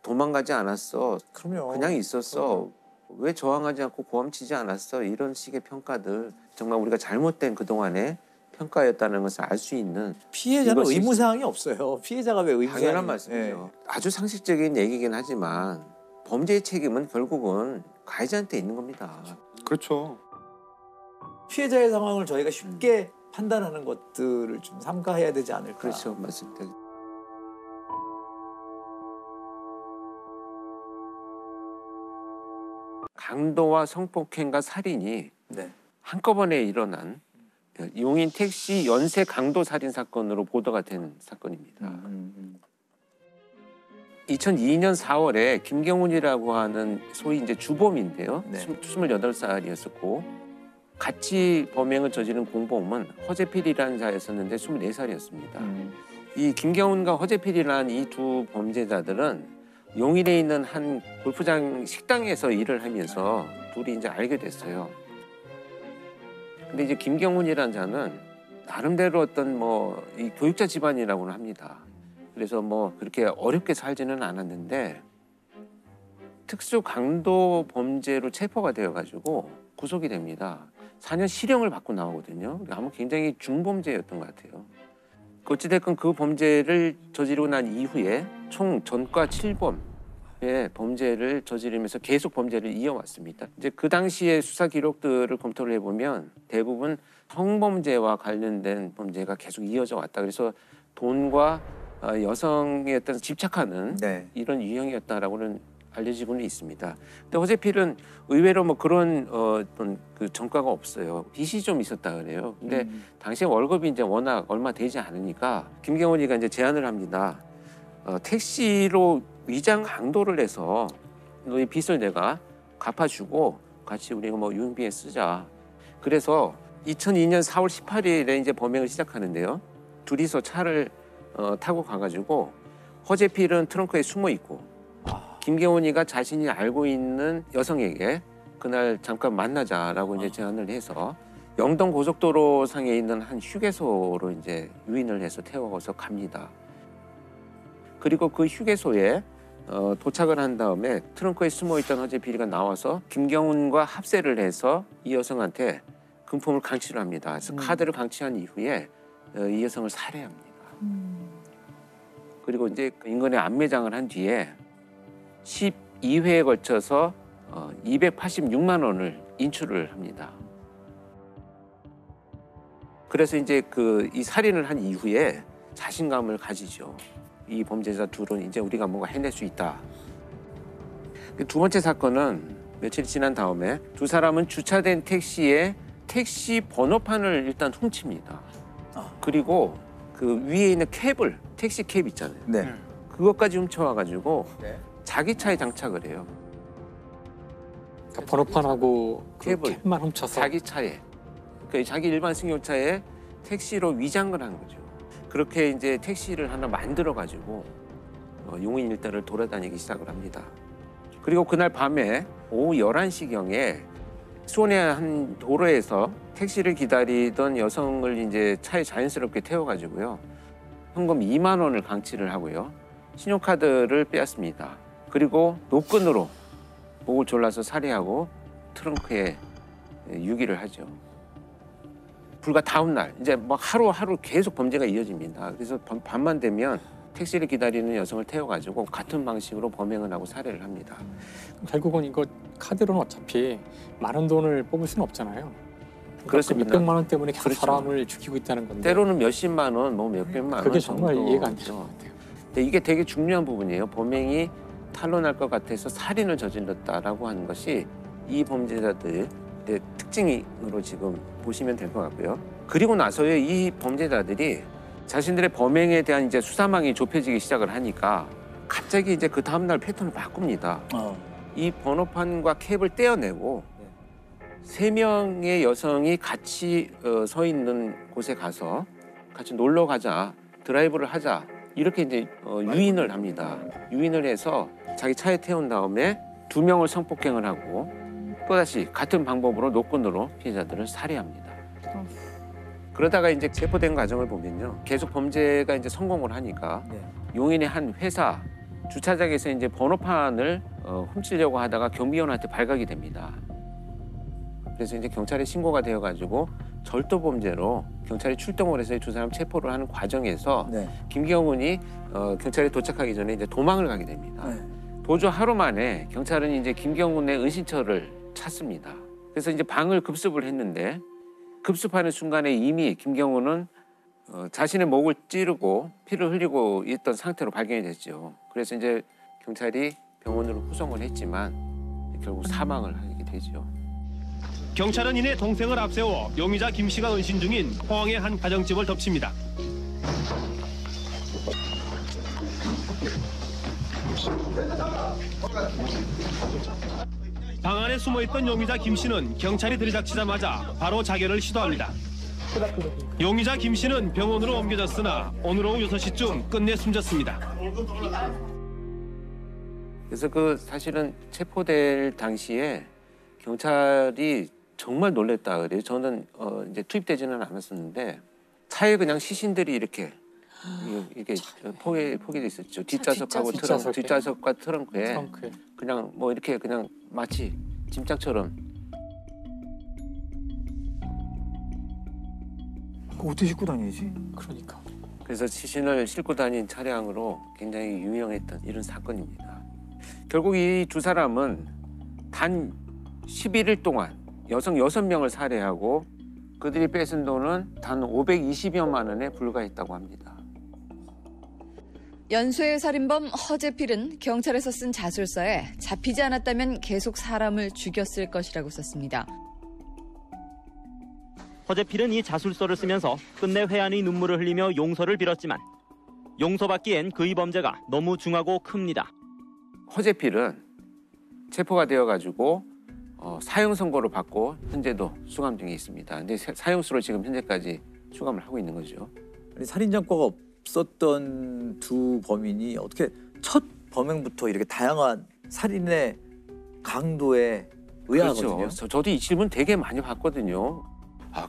도망가지 않았어. 그럼요. 그냥 있었어. 왜 저항하지 않고 고함치지 않았어. 이런 식의 평가들. 정말 우리가 잘못된 그동안의 평가였다는 것을 알 수 있는. 피해자는 의무사항이 없어요. 피해자가 왜 의무사항이. 당연한 말씀이죠. 아주 상식적인 얘기긴 하지만 범죄의 책임은 결국은 가해자한테 있는 겁니다. 그렇죠. 피해자의 상황을 저희가 쉽게 판단하는 것들을 좀 삼가해야 되지 않을까. 그렇죠. 맞습니다. 강도와 성폭행과 살인이 한꺼번에 일어난 용인 택시 연쇄 강도 살인 사건으로 보도가 된 사건입니다. 2002년 4월에 김경훈이라고 하는 소위 이제 주범인데요. 28살이었었고 같이 범행을 저지른 공범은 허재필이라는 자였었는데 24살이었습니다. 이 김경훈과 허재필이라는 이 두 범죄자들은 용인에 있는 한 골프장 식당에서 일을 하면서 둘이 이제 알게 됐어요. 근데 이제 김경훈이라는 자는 나름대로 어떤 이 교육자 집안이라고는 합니다. 그래서 그렇게 어렵게 살지는 않았는데 특수 강도 범죄로 체포가 되어가지고 구속이 됩니다. 4년 실형을 받고 나오거든요. 아마 굉장히 중범죄였던 것 같아요. 어찌됐건 그 범죄를 저지르고 난 이후에 총 전과 7범의 범죄를 저지르면서 계속 범죄를 이어왔습니다. 이제 그 당시의 수사 기록들을 검토를 해보면 대부분 성범죄와 관련된 범죄가 계속 이어져 왔다. 그래서 돈과 여성에 어떤 집착하는 이런 유형이었다라고는 알려지고는 있습니다. 근데 허재필은 의외로 뭐 그런 어떤 그 전과가 없어요. 빚이 좀 있었다 그래요. 근데 당시에 월급이 이제 워낙 얼마 되지 않으니까 김경훈이가 이제 제안을 합니다. 택시로 위장 강도를 해서 너희 빚을 내가 갚아주고 같이 우리가 뭐 유흥비에 쓰자. 그래서 2002년 4월 18일에 이제 범행을 시작하는데요. 둘이서 차를 타고 가가지고 허재필은 트렁크에 숨어 있고 김경훈이가 자신이 알고 있는 여성에게 그날 잠깐 만나자라고 이제 제안을 해서 영동 고속도로 상에 있는 한 휴게소로 이제 유인을 해서 태워서 갑니다. 그리고 그 휴게소에 도착을 한 다음에 트렁크에 숨어 있던 허재필이가 나와서 김경훈과 합세를 해서 이 여성한테 금품을 강취를 합니다. 그래서 카드를 강취한 이후에 이 여성을 살해합니다. 그리고 이제 인근에 안매장을 한 뒤에 12회에 걸쳐서 286만 원을 인출을 합니다. 그래서 이제 이 살인을 한 이후에 자신감을 가지죠. 이 범죄자 둘은 이제 우리가 뭔가 해낼 수 있다. 두 번째 사건은 며칠 지난 다음에 두 사람은 주차된 택시에 택시 번호판을 일단 훔칩니다. 그리고 그 위에 있는 캡을, 택시 캡 있잖아요. 그것까지 훔쳐와가지고 자기 차에 장착을 해요. 그러니까 번호판하고 캡을 캡만 훔쳐서 자기 차에, 그러니까 자기 일반 승용차에 택시로 위장을 한 거죠. 그렇게 이제 택시를 하나 만들어가지고 용인 일대를 돌아다니기 시작을 합니다. 그리고 그날 밤에 오후 11시경에 수원의 한 도로에서 택시를 기다리던 여성을 이제 차에 자연스럽게 태워가지고요. 현금 2만 원을 강취를 하고요. 신용카드를 빼앗습니다. 그리고 노끈으로 목을 졸라서 살해하고 트렁크에 유기를 하죠. 불과 다음 날 이제 막 하루하루 계속 범죄가 이어집니다. 그래서 밤만 되면 택시를 기다리는 여성을 태워가지고 같은 방식으로 범행을 하고 살해를 합니다. 결국은 이거 카드로는 어차피 많은 돈을 뽑을 수는 없잖아요. 그렇습니다. 그 600만 원 때문에 계속 그렇죠. 사람을 죽이고 있다는 건데 때로는 몇십만 원, 뭐 몇백만 원 그게 정말 정도. 이해가 안 되는 것 같아요. 근데 이게 되게 중요한 부분이에요. 범행이 탄로날 것 같아서 살인을 저질렀다라고 하는 것이 이 범죄자들의 특징으로 지금 보시면 될 것 같고요. 그리고 나서의 이 범죄자들이 자신들의 범행에 대한 이제 수사망이 좁혀지기 시작을 하니까 갑자기 이제 그 다음날 패턴을 바꿉니다. 이 번호판과 캡을 떼어내고 3명의 여성이 같이 서 있는 곳에 가서 같이 놀러 가자, 드라이브를 하자 이렇게 이제 유인을 합니다. 유인을 해서 자기 차에 태운 다음에 2명을 성폭행을 하고 또다시 같은 방법으로 노끈으로 피해자들을 살해합니다. 그러다가 이제 체포된 과정을 보면요, 계속 범죄가 이제 성공을 하니까 용인의 한 회사 주차장에서 이제 번호판을 훔치려고 하다가 경비원한테 발각이 됩니다. 그래서 이제 경찰에 신고가 되어가지고 절도 범죄로 경찰이 출동을 해서 두 사람 체포를 하는 과정에서 김경훈이 경찰에 도착하기 전에 이제 도망을 가게 됩니다. 도주 하루 만에 경찰은 이제 김경훈의 은신처를 찾습니다. 그래서 이제 방을 급습을 했는데 급습하는 순간에 이미 김경훈은 자신의 목을 찌르고 피를 흘리고 있던 상태로 발견이 됐죠. 그래서 이제 경찰이 병원으로 후송을 했지만 결국 사망을 하게 되죠. 경찰은 이내 동생을 앞세워 용의자 김 씨가 은신 중인 포항의 한 가정집을 덮칩니다. 방 안에 숨어있던 용의자 김 씨는 경찰이 들이닥치자마자 바로 자결을 시도합니다. 용의자 김 씨는 병원으로 옮겨졌으나 오늘 오후 6시쯤 끝내 숨졌습니다. 그래서 사실은 체포될 당시에 경찰이 정말 놀랬다 그래요. 저는 이제 투입되지는 않았었는데 차에 그냥 시신들이 이렇게 포개돼 있었죠. 뒷좌석하고 뒷좌석과 트렁크에 그냥 뭐 이렇게 그냥 마치 짐짝처럼. 어떻게 싣고 다니지? 그러니까. 그래서 시신을 싣고 다닌 차량으로 굉장히 유명했던 이런 사건입니다. 결국 이 두 사람은 단 11일 동안 여성 6명을 살해하고 그들이 뺏은 돈은 단 520여만 원에 불과했다고 합니다. 연쇄 살인범 허재필은 경찰에서 쓴 자술서에 잡히지 않았다면 계속 사람을 죽였을 것이라고 썼습니다. 허재필은 이 자술서를 쓰면서 끝내 회한의 눈물을 흘리며 용서를 빌었지만 용서받기엔 그의 범죄가 너무 중하고 큽니다. 허재필은 체포가 되어가지고 사형 선고를 받고 현재도 수감 중에 있습니다. 근데 사형수로 지금 현재까지 수감을 하고 있는 거죠. 살인 전과가 없었던 두 범인이 어떻게 첫 범행부터 이렇게 다양한 살인의 강도에 의아하거든요. 그렇죠. 저도 이 질문 되게 많이 받거든요.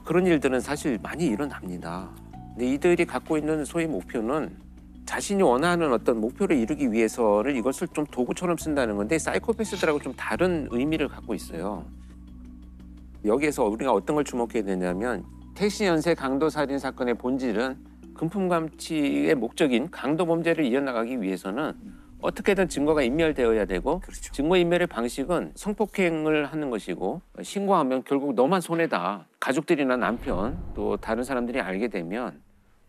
그런 일들은 사실 많이 일어납니다. 근데 이들이 갖고 있는 소위 목표는 자신이 원하는 어떤 목표를 이루기 위해서를 이것을 좀 도구처럼 쓴다는 건데 사이코패스들하고 좀 다른 의미를 갖고 있어요. 여기에서 우리가 어떤 걸 주목해야 되냐면 택시 연쇄 강도 살인 사건의 본질은 금품 감취의 목적인 강도 범죄를 이어나가기 위해서는 어떻게든 증거가 인멸되어야 되고 증거 인멸의 방식은 성폭행을 하는 것이고 신고하면 결국 너만 손해다. 가족들이나 남편 또 다른 사람들이 알게 되면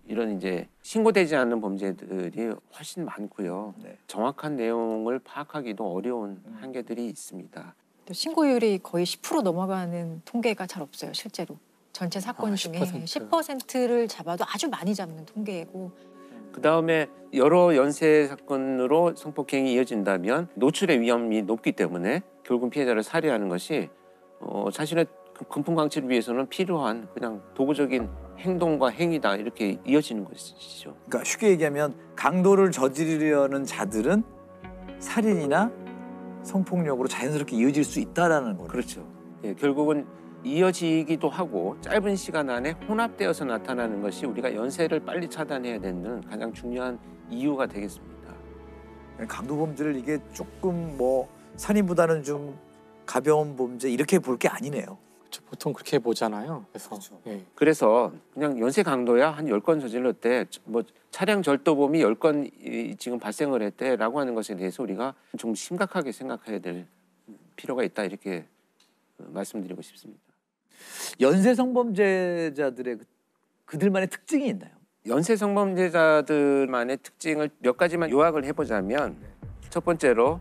이런 이제 신고되지 않는 범죄들이 훨씬 많고요. 정확한 내용을 파악하기도 어려운 한계들이 있습니다. 또 신고율이 거의 10% 넘어가는 통계가 잘 없어요, 실제로. 전체 사건 중에 10%를 잡아도 아주 많이 잡는 통계고. 그다음에 여러 연쇄 사건으로 성폭행이 이어진다면 노출의 위험이 높기 때문에 결국 피해자를 살해하는 것이 자신의 금품 강취를 위해서는 필요한 그냥 도구적인 행동과 행위다 이렇게 이어지는 것이죠. 그러니까 쉽게 얘기하면 강도를 저지르려는 자들은 살인이나 성폭력으로 자연스럽게 이어질 수 있다라는 거죠. 그렇죠. 예, 결국은 이어지기도 하고 짧은 시간 안에 혼합되어서 나타나는 것이 우리가 연쇄를 빨리 차단해야 되는 가장 중요한 이유가 되겠습니다. 강도 범죄를 이게 조금 뭐 살인보다는 좀 가벼운 범죄 이렇게 볼 게 아니네요. 그렇죠. 보통 그렇게 보잖아요. 그래서 그래서 그냥 연쇄 강도야 한 10건 저질렀대. 뭐 차량 절도범이 10건 지금 발생을 했대라고 하는 것에 대해서 우리가 좀 심각하게 생각해야 될 필요가 있다 이렇게 말씀드리고 싶습니다. 연쇄 성범죄자들의 그들만의 특징이 있나요? 연쇄 성범죄자들만의 특징을 몇 가지만 요약을 해보자면 첫 번째로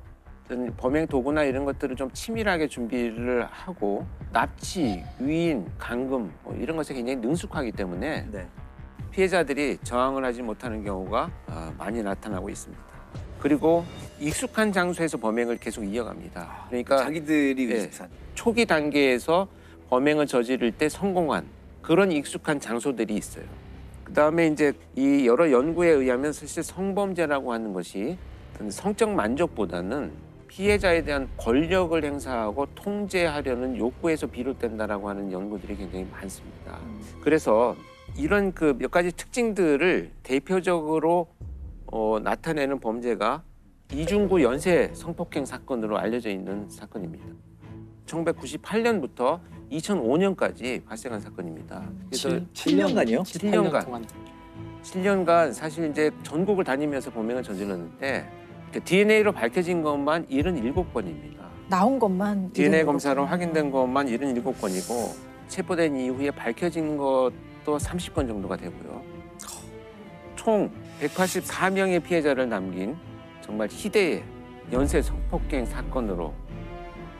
범행 도구나 이런 것들을 좀 치밀하게 준비를 하고 납치, 유인, 감금 이런 것에 굉장히 능숙하기 때문에 피해자들이 저항을 하지 못하는 경우가 많이 나타나고 있습니다. 그리고 익숙한 장소에서 범행을 계속 이어갑니다. 그러니까 자기들이 익숙한 초기 단계에서 범행을 저지를 때 성공한 그런 익숙한 장소들이 있어요. 그다음에 이제 이 여러 연구에 의하면 사실 성범죄라고 하는 것이 성적 만족보다는 피해자에 대한 권력을 행사하고 통제하려는 욕구에서 비롯된다라고 하는 연구들이 굉장히 많습니다. 그래서 이런 그 몇 가지 특징들을 대표적으로 나타내는 범죄가 이중구 연쇄 성폭행 사건으로 알려져 있는 사건입니다. 1998년부터 2005년까지 발생한 사건입니다. 그래서 7년간이요? 7년간 사실 이제 전국을 다니면서 범행을 저질렀는데 DNA로 밝혀진 것만 77건입니다. 나온 것만 DNA 검사로 확인된 것만 77건이고 체포된 이후에 밝혀진 것도 30건 정도가 되고요. 총 184명의 피해자를 남긴 정말 희대의 연쇄 성폭행 사건으로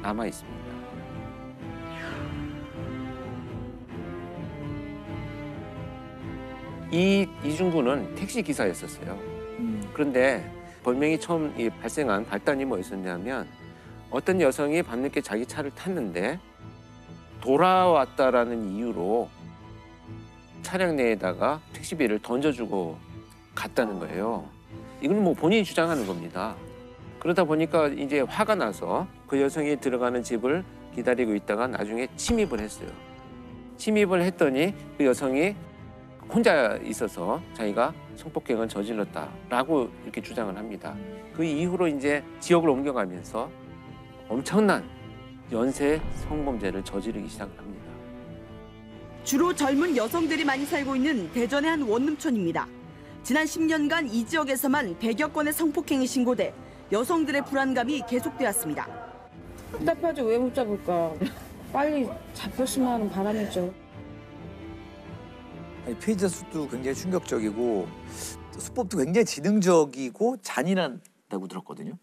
남아 있습니다. 이중구는 택시 기사였었어요. 그런데 범행이 처음 발생한 발단이 뭐였었냐면 어떤 여성이 밤늦게 자기 차를 탔는데 돌아왔다라는 이유로 차량 내에다가 택시비를 던져주고 갔다는 거예요. 이건 뭐 본인이 주장하는 겁니다. 그러다 보니까 이제 화가 나서 그 여성이 들어가는 집을 기다리고 있다가 나중에 침입을 했어요. 침입을 했더니 그 여성이 혼자 있어서 자기가 성폭행을 저질렀다라고 이렇게 주장을 합니다. 그 이후로 이제 지역을 옮겨가면서 엄청난 연쇄 성범죄를 저지르기 시작합니다. 주로 젊은 여성들이 많이 살고 있는 대전의 한 원룸촌입니다. 지난 10년간 이 지역에서만 100여 건의 성폭행이 신고돼 여성들의 불안감이 계속되었습니다. 답답하죠. 왜 못 잡을까. 빨리 잡혔으면 하는 바람이죠. 피해자 수도 굉장히 충격적이고 수법도 굉장히 지능적이고 잔인하다고 들었거든요.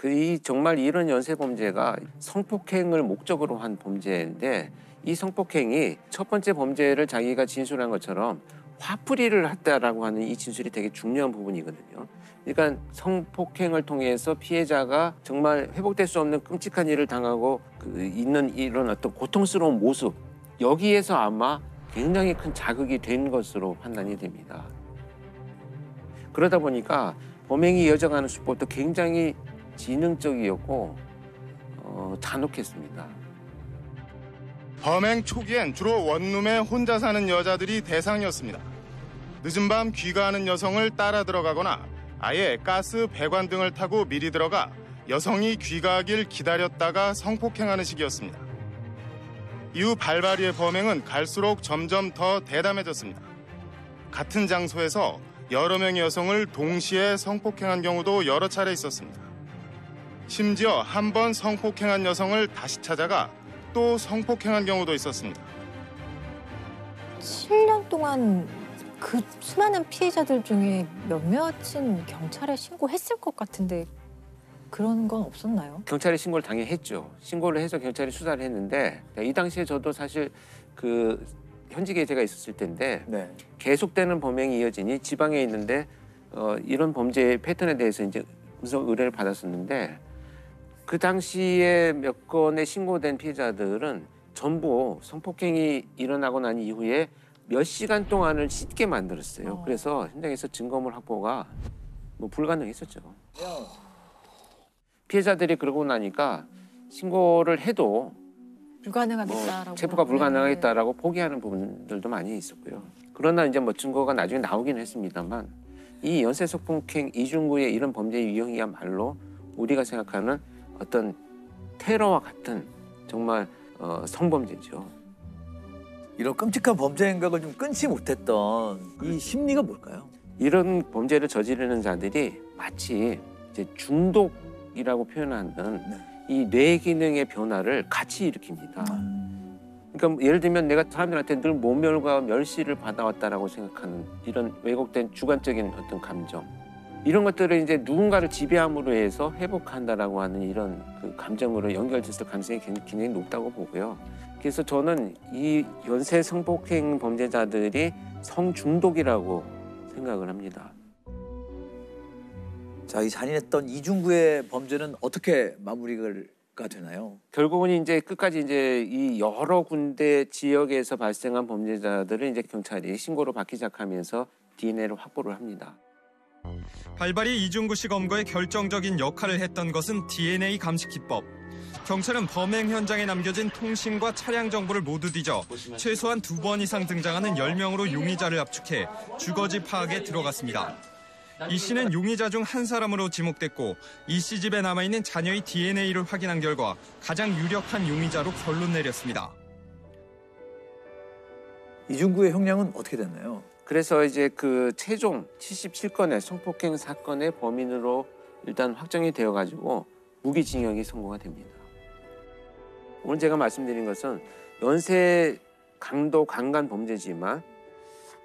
이 정말 이런 연쇄 범죄가 성폭행을 목적으로 한 범죄인데 이 성폭행이 첫 번째 범죄를 자기가 진술한 것처럼 화풀이를 했다라고 하는 이 진술이 되게 중요한 부분이거든요. 그러니까 성폭행을 통해서 피해자가 정말 회복될 수 없는 끔찍한 일을 당하고 있는 이런 어떤 고통스러운 모습, 여기에서 아마 굉장히 큰 자극이 된 것으로 판단이 됩니다. 그러다 보니까 범행이 이어져가는 수법도 굉장히 지능적이었고 잔혹했습니다. 범행 초기엔 주로 원룸에 혼자 사는 여자들이 대상이었습니다. 늦은 밤 귀가하는 여성을 따라 들어가거나 아예 가스 배관 등을 타고 미리 들어가 여성이 귀가하길 기다렸다가 성폭행하는 식이었습니다. 이후 발발이의 범행은 갈수록 점점 더 대담해졌습니다. 같은 장소에서 여러 명의 여성을 동시에 성폭행한 경우도 여러 차례 있었습니다. 심지어 한 번 성폭행한 여성을 다시 찾아가 또 성폭행한 경우도 있었습니다. 7년 동안 그 수많은 피해자들 중에 몇몇은 경찰에 신고했을 것 같은데 그런 건 없었나요? 경찰에 신고를 당연히 했죠. 신고를 해서 경찰이 수사를 했는데 이 당시에 저도 사실 그 현직에 제가 있었을 때인데 계속되는 범행이 이어지니 지방에 있는데 이런 범죄 패턴에 대해서 이제 음성 의뢰를 받았었는데 그 당시에 몇 건의 신고된 피해자들은 전부 성폭행이 일어나고 난 이후에 몇 시간 동안을 씻게 만들었어요. 그래서 현장에서 증거물 확보가 불가능했었죠. 피해자들이 그러고 나니까 신고를 해도 불가능하겠다라고 체포가 불가능하겠다라고 포기하는 부분들도 많이 있었고요. 그러나 이제 증거가 나중에 나오긴 했습니다만 이 연쇄 성폭행 이중구의 이런 범죄 유형이야말로 우리가 생각하는 어떤 테러와 같은 정말 성범죄죠. 이런 끔찍한 범죄 행각을 좀 끊지 못했던 이 심리가 뭘까요? 이런 범죄를 저지르는 자들이 마치 이제 중독이라고 표현하는 이 뇌 기능의 변화를 같이 일으킵니다. 그러니까 예를 들면 내가 사람들한테 늘 모멸과 멸시를 받아왔다라고 생각하는 이런 왜곡된 주관적인 어떤 감정, 이런 것들을 이제 누군가를 지배함으로 해서 회복한다라고 하는 이런 그 감정으로 연결됐을 가능성이 굉장히 높다고 보고요. 그래서 저는 이 연쇄 성폭행 범죄자들이 성중독이라고 생각을 합니다. 자, 이 잔인했던 이중구의 범죄는 어떻게 마무리가 되나요? 결국은 이제 끝까지 이제 이 여러 군데 지역에서 발생한 범죄자들을 이제 경찰이 신고로 받기 시작하면서 DNA를 확보를 합니다. 발발이 이중구 씨 검거에 결정적인 역할을 했던 것은 DNA 감식 기법. 경찰은 범행 현장에 남겨진 통신과 차량 정보를 모두 뒤져 최소한 2번 이상 등장하는 10명으로 용의자를 압축해 주거지 파악에 들어갔습니다. 이 씨는 용의자 중 한 사람으로 지목됐고 이 씨 집에 남아있는 자녀의 DNA를 확인한 결과 가장 유력한 용의자로 결론 내렸습니다. 이중구의 형량은 어떻게 됐나요? 그래서 이제 그 최종 77건의 성폭행 사건의 범인으로 일단 확정이 되어가지고 무기징역이 선고가 됩니다. 오늘 제가 말씀드린 것은 연쇄 강도 강간 범죄지만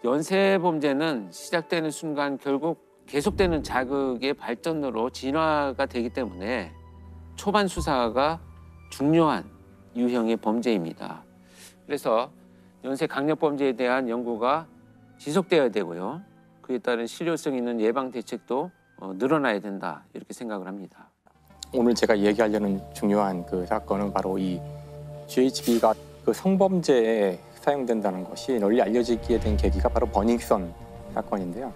연쇄 범죄는 시작되는 순간 결국 계속되는 자극의 발전으로 진화가 되기 때문에 초반 수사가 중요한 유형의 범죄입니다. 그래서 연쇄 강력 범죄에 대한 연구가 지속되어야 되고요. 그에 따른 실효성 있는 예방 대책도 늘어나야 된다 이렇게 생각을 합니다. 오늘 제가 얘기하려는 중요한 그 사건은 바로 이 GHB가 그 성범죄에 사용된다는 것이 널리 알려지게 된 계기가 바로 버닝썬 사건인데요.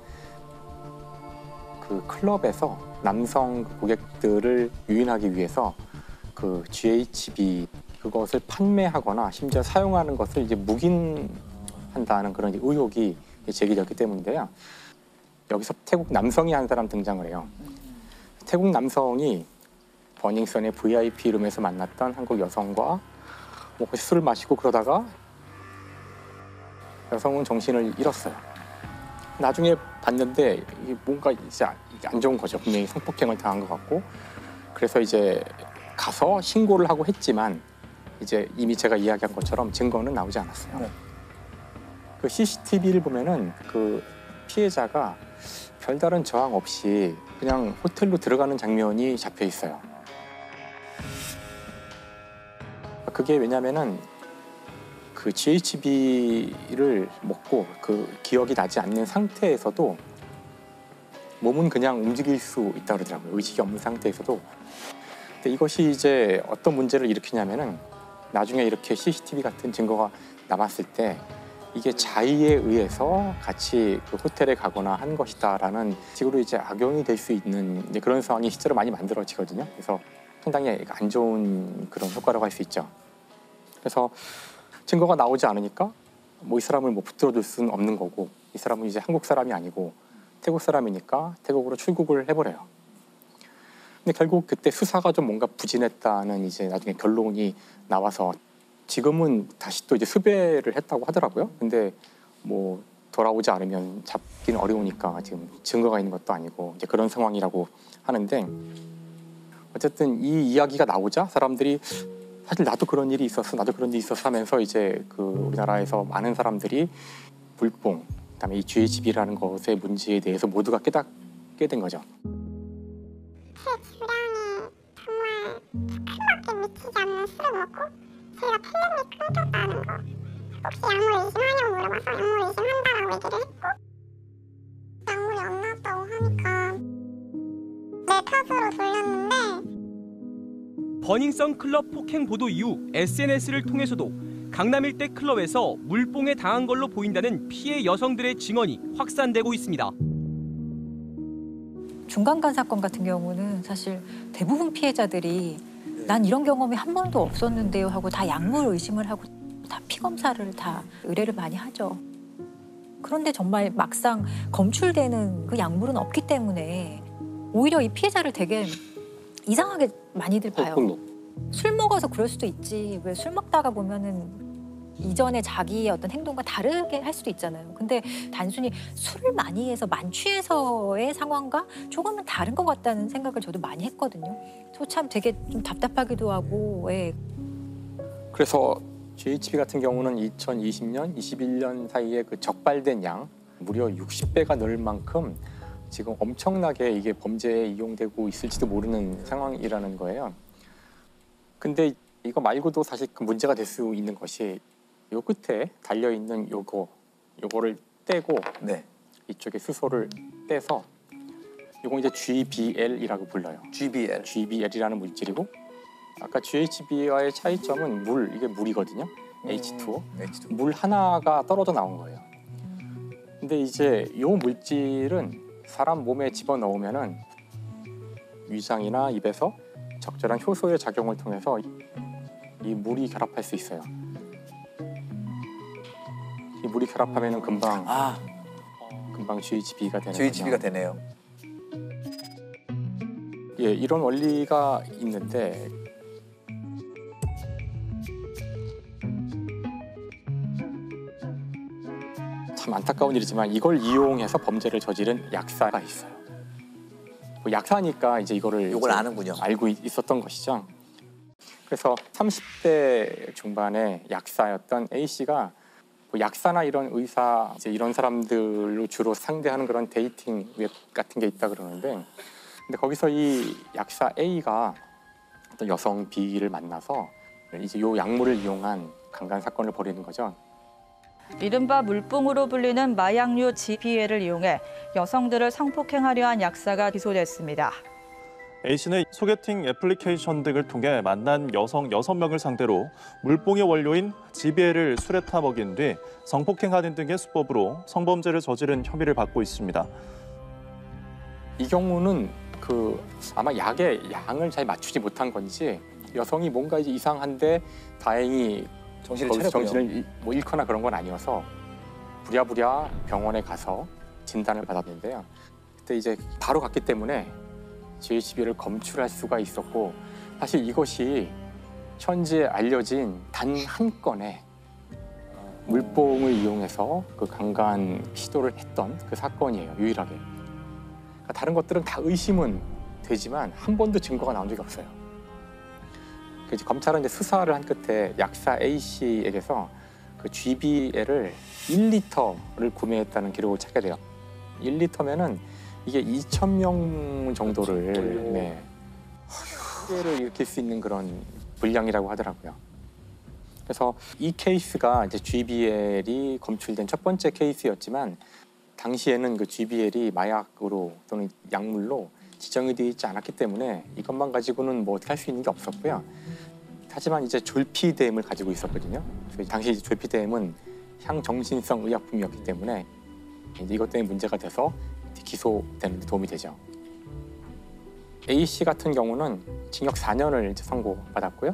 그 클럽에서 남성 고객들을 유인하기 위해서 그 GHB 그것을 판매하거나 심지어 사용하는 것을 이제 묵인한다는 그런 의혹이 제기됐기 때문인데요. 여기서 태국 남성이 한 사람 등장을 해요. 태국 남성이 버닝썬의 VIP 룸에서 만났던 한국 여성과 술을 마시고 그러다가 여성은 정신을 잃었어요. 나중에 봤는데 이게 뭔가 이제 안 좋은 거죠. 분명히 성폭행을 당한 것 같고. 그래서 이제 가서 신고를 하고 했지만 이제 이미 제가 이야기한 것처럼 증거는 나오지 않았어요. 네. 그 CCTV를 보면은 그 피해자가 별다른 저항 없이 그냥 호텔로 들어가는 장면이 잡혀 있어요. 그게 왜냐면은 그 GHB를 먹고 그 기억이 나지 않는 상태에서도 몸은 그냥 움직일 수 있다 그러더라고요. 의식이 없는 상태에서도. 근데 이것이 이제 어떤 문제를 일으키냐면은 나중에 이렇게 CCTV 같은 증거가 남았을 때 이게 자의에 의해서 같이 그 호텔에 가거나 한 것이다라는 식으로 이제 악용이 될 수 있는 이제 그런 상황이 실제로 많이 만들어지거든요. 그래서 상당히 안 좋은 그런 효과라고 할 수 있죠. 그래서 증거가 나오지 않으니까 뭐 이 사람을 뭐 붙들어둘 수는 없는 거고 이 사람은 이제 한국 사람이 아니고 태국 사람이니까 태국으로 출국을 해버려요. 근데 결국 그때 수사가 좀 뭔가 부진했다는 이제 나중에 결론이 나와서 지금은 다시 또 이제 수배를 했다고 하더라고요. 근데 뭐 돌아오지 않으면 잡기는 어려우니까 지금 증거가 있는 것도 아니고 이제 그런 상황이라고 하는데 어쨌든 이 이야기가 나오자 사람들이 사실 나도 그런 일이 있었어, 나도 그런 일이 있었어 하면서 이제 그 우리나라에서 많은 사람들이 불뽕, 그다음에 이 GHB라는 것의 문제에 대해서 모두가 깨닫게 된 거죠. 크게 미치지 않는 술을 먹고 제가 필름이 끊겼다는 거 혹시 약물 의심하냐고 물어봐서 약물 의심한다라고 얘기를 했고 약물이 안 나왔다고 하니까 내 탓으로 돌렸는데 버닝썬 클럽 폭행 보도 이후 SNS를 통해서도 강남 일대 클럽에서 물뽕에 당한 걸로 보인다는 피해 여성들의 증언이 확산되고 있습니다. 중간간 사건 같은 경우는 사실 대부분 피해자들이 난 이런 경험이 한 번도 없었는데요 하고 다 약물 의심을 하고 다 피 검사를 다 의뢰를 많이 하죠. 그런데 정말 막상 검출되는 그 약물은 없기 때문에 오히려 이 피해자를 되게 이상하게 많이들 봐요. 술 먹어서 그럴 수도 있지. 왜 술 먹다가 보면은 이전에 자기의 어떤 행동과 다르게 할 수도 있잖아요. 근데 단순히 술을 많이 해서 만취해서의 상황과 조금은 다른 것 같다는 생각을 저도 많이 했거든요. 저 참 되게 좀 답답하기도 하고. 예. 그래서 GHB 같은 경우는 2020년, 21년 사이에 그 적발된 양 무려 60배가 늘 만큼 지금 엄청나게 이게 범죄에 이용되고 있을지도 모르는 상황이라는 거예요. 근데 이거 말고도 사실 그 문제가 될 수 있는 것이 요 끝에 달려 있는 요거를 떼고 이쪽에 수소를 떼서 요거 이제 GBL이라고 불러요. GBL이라는 물질이고 아까 GHB와의 차이점은 이게 물이거든요. H2O. 물 하나가 떨어져 나온 거예요. 근데 이제 요 물질은 사람 몸에 집어넣으면은 위장이나 입에서 적절한 효소의 작용을 통해서 이 물이 결합할 수 있어요. 이 물이 결합하면은 금방 GHB가 되는 GHB가 되네요. 예, 이런 원리가 있는데 참 안타까운 일이지만 이걸 이용해서 범죄를 저지른 약사가 있어요. 약사니까 이제 요걸 아는군요. 알고 있었던 것이죠. 그래서 30대 중반의 약사였던 A 씨가 약사나 이런 의사 이런 사람들로 주로 상대하는 그런 데이팅 웹 같은 게 있다 그러는데, 근데 거기서 이 약사 A가 어떤 여성 B를 만나서 이제 요 약물을 이용한 강간 사건을 벌이는 거죠. 이른바 물뽕으로 불리는 마약류 GBL을 이용해 여성들을 성폭행하려 한 약사가 기소됐습니다. A씨는 소개팅 애플리케이션 등을 통해 만난 여성 6명을 상대로 물뽕의 원료인 GBL을 술에 타 먹인 뒤 성폭행하는 등의 수법으로 성범죄를 저지른 혐의를 받고 있습니다. 이 경우는 아마 약의 양을 잘 맞추지 못한 건지 여성이 뭔가 이제 이상한데 다행히 정신을 잃거나 그런 건 아니어서 부랴부랴 병원에 가서 진단을 받았는데요. 그때 이제 바로 갔기 때문에 GHB를 검출할 수가 있었고, 사실 이것이 현재 알려진 단 한 건의 물뽕을 이용해서 그 강간 시도를 했던 그 사건이에요. 유일하게. 그러니까 다른 것들은 다 의심은 되지만 한 번도 증거가 나온 적이 없어요. 그래서 검찰은 이제 수사를 한 끝에 약사 A 씨에게서 그 GBL을 1리터를 구매했다는 기록을 찾게 돼요. 1리터면은 이게 2,000명 정도를 네, 피해를 일으킬 수 있는 그런 분량이라고 하더라고요. 그래서 이 케이스가 이제 GBL이 검출된 첫 번째 케이스였지만 당시에는 그 GBL이 마약으로 또는 약물로 지정이 되어 있지 않았기 때문에 이것만 가지고는 뭐 어떻게 할 수 있는 게 없었고요. 하지만 이제 졸피뎀을 가지고 있었거든요. 그래서 당시 졸피뎀은 향정신성 의약품이었기 때문에 이제 이것 때문에 문제가 돼서 기소되는 데 도움이 되죠. A 씨 같은 경우는 징역 4년을 이제 선고받았고요.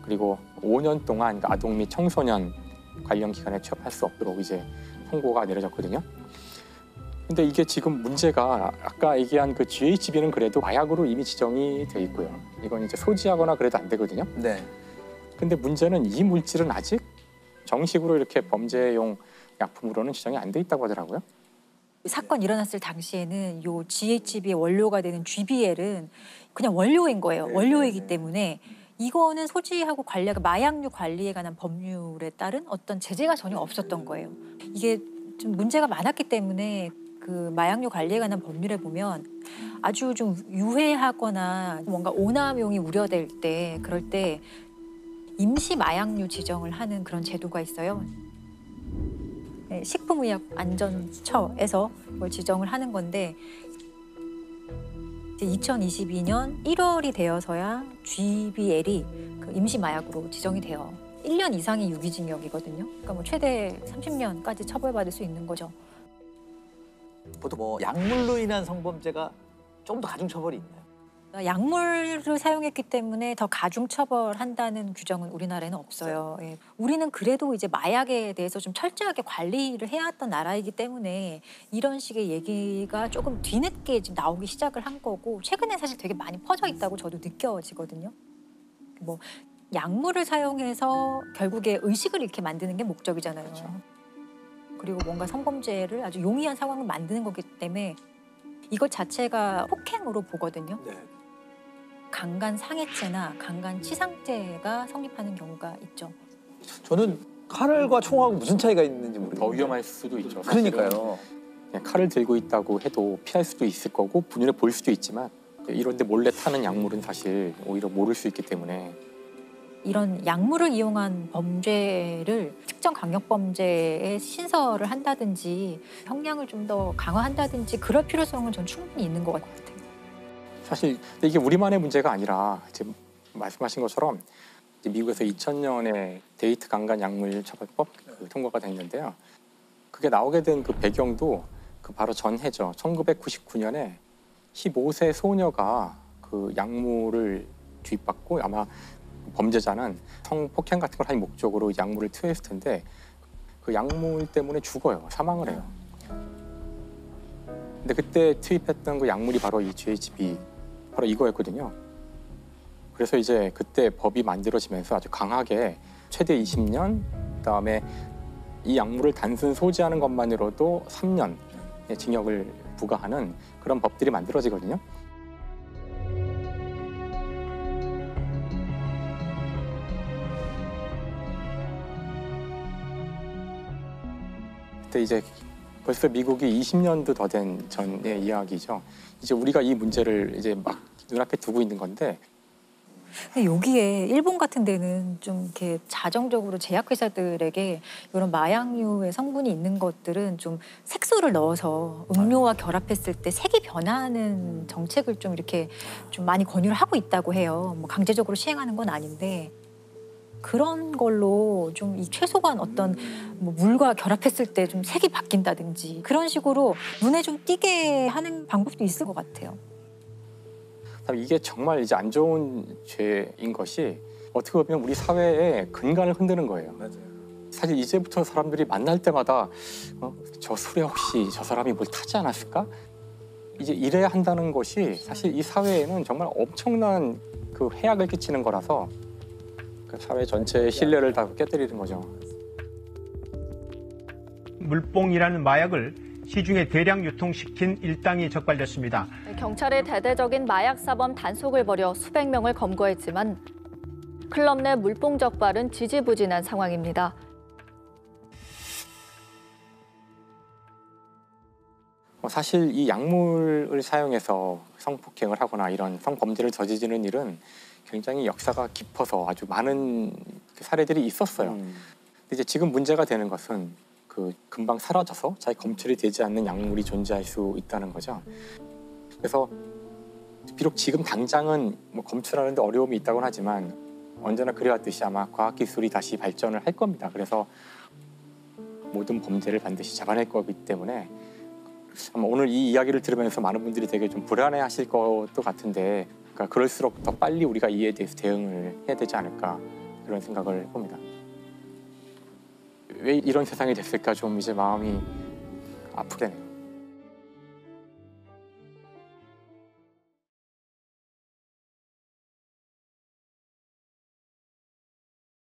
그리고 5년 동안 아동 및 청소년 관련 기관에 취업할 수 없도록 이제 선고가 내려졌거든요. 근데 이게 지금 문제가 아까 얘기한 그 GHB는 그래도 마약으로 이미 지정이 돼 있고요. 이건 이제 소지하거나 그래도 안 되거든요. 네. 근데 문제는 이 물질은 아직 정식으로 이렇게 범죄용 약품으로는 지정이 안 돼 있다고 하더라고요. 사건 일어났을 당시에는 요 GHB의 원료가 되는 GBL은 그냥 원료인 거예요. 원료이기 때문에 이거는 소지하고 관리하고 마약류 관리에 관한 법률에 따른 어떤 제재가 전혀 없었던 거예요. 이게 좀 문제가 많았기 때문에 그 마약류 관리에 관한 법률에 보면 아주 좀 유해하거나 뭔가 오남용이 우려될 때 그럴 때 임시 마약류 지정을 하는 그런 제도가 있어요. 네, 식품의약안전처에서 그걸 지정을 하는 건데 이제 2022년 1월이 되어서야 GBL이 그 임시 마약으로 지정이 돼요. 1년 이상의 유기징역이거든요. 그러니까 뭐 최대 30년까지 처벌받을 수 있는 거죠. 보통 뭐 약물로 인한 성범죄가 좀 더 가중 처벌이 있나요? 약물을 사용했기 때문에 더 가중 처벌한다는 규정은 우리나라에는 없어요. 예. 우리는 그래도 이제 마약에 대해서 좀 철저하게 관리를 해왔던 나라이기 때문에 이런 식의 얘기가 조금 뒤늦게 지금 나오기 시작을 한 거고 최근에 사실 되게 많이 퍼져 있다고 저도 느껴지거든요. 뭐 약물을 사용해서 결국에 의식을 잃게 만드는 게 목적이잖아요. 그렇죠. 그리고 뭔가 성범죄를 아주 용이한 상황을 만드는 거기 때문에 이것 자체가 폭행으로 보거든요. 네. 강간 상해죄나 강간 치상죄가 성립하는 경우가 있죠. 저는 칼과 총하고 무슨 차이가 있는지 모르겠어요. 더 위험할 수도 있죠. 그러니까요. 그냥 칼을 들고 있다고 해도 피할 수도 있을 거고 눈에 보일 수도 있지만 이런데 몰래 타는 약물은 사실 오히려 모를 수 있기 때문에 이런 약물을 이용한 범죄를 특정 강력범죄에 신설을 한다든지 형량을 좀 더 강화한다든지 그럴 필요성은 전 충분히 있는 것 같아요. 사실 이게 우리만의 문제가 아니라 지금 말씀하신 것처럼 미국에서 2000년에 데이트 강간 약물 처벌법 통과가 됐는데요. 그게 나오게 된 그 배경도 그 바로 전해죠. 1999년에 15세 소녀가 그 약물을 주입받고 아마 범죄자는 성폭행 같은 걸 할 목적으로 약물을 투여했을 텐데 그 약물 때문에 죽어요. 사망을 해요. 근데 그때 투입했던 그 약물이 바로 이 GHB, 바로 이거였거든요. 그래서 이제 그때 법이 만들어지면서 아주 강하게 최대 20년, 그다음에 이 약물을 단순 소지하는 것만으로도 3년의 징역을 부과하는 그런 법들이 만들어지거든요. 그때 이제 벌써 미국이 20년도 더 된 전의 이야기죠. 이제 우리가 이 문제를 이제 막 눈앞에 두고 있는 건데. 근데 여기에 일본 같은 데는 좀 이렇게 자정적으로 제약회사들에게 이런 마약류의 성분이 있는 것들은 좀 색소를 넣어서 음료와 결합했을 때 색이 변하는 정책을 좀 이렇게 좀 많이 권유를 하고 있다고 해요. 뭐 강제적으로 시행하는 건 아닌데. 그런 걸로 좀 이 최소한 어떤 뭐 물과 결합했을 때 좀 색이 바뀐다든지 그런 식으로 눈에 좀 띄게 하는 방법도 있을 것 같아요. 이게 정말 이제 안 좋은 죄인 것이 어떻게 보면 우리 사회의 근간을 흔드는 거예요. 맞아요. 사실 이제부터 사람들이 만날 때마다 저 술에 혹시 저 사람이 뭘 타지 않았을까? 이제 이래야 한다는 것이 사실 이 사회에는 정말 엄청난 그 해악을 끼치는 거라서 그 사회 전체의 신뢰를 다 깨뜨리는 거죠. 물뽕이라는 마약을 시중에 대량 유통시킨 일당이 적발됐습니다. 경찰의 대대적인 마약 사범 단속을 벌여 수백 명을 검거했지만 클럽 내 물뽕 적발은 지지부진한 상황입니다. 사실 이 약물을 사용해서 성폭행을 하거나 이런 성범죄를 저지르는 일은 굉장히 역사가 깊어서 아주 많은 사례들이 있었어요. 근데 이제 지금 문제가 되는 것은 그 금방 사라져서 잘 검출이 되지 않는 약물이 존재할 수 있다는 거죠. 그래서 비록 지금 당장은 뭐 검출하는데 어려움이 있다고는 하지만 언제나 그래왔듯이 아마 과학기술이 다시 발전을 할 겁니다. 그래서 모든 범죄를 반드시 잡아낼 거기 때문에 아마 오늘 이 이야기를 들으면서 많은 분들이 되게 좀 불안해하실 것도 같은데, 그러니까 그럴수록 더 빨리 우리가 이에 대해서 대응을 해야 되지 않을까 그런 생각을 해봅니다. 왜 이런 세상이 됐을까 좀 이제 마음이 아프게 되네요.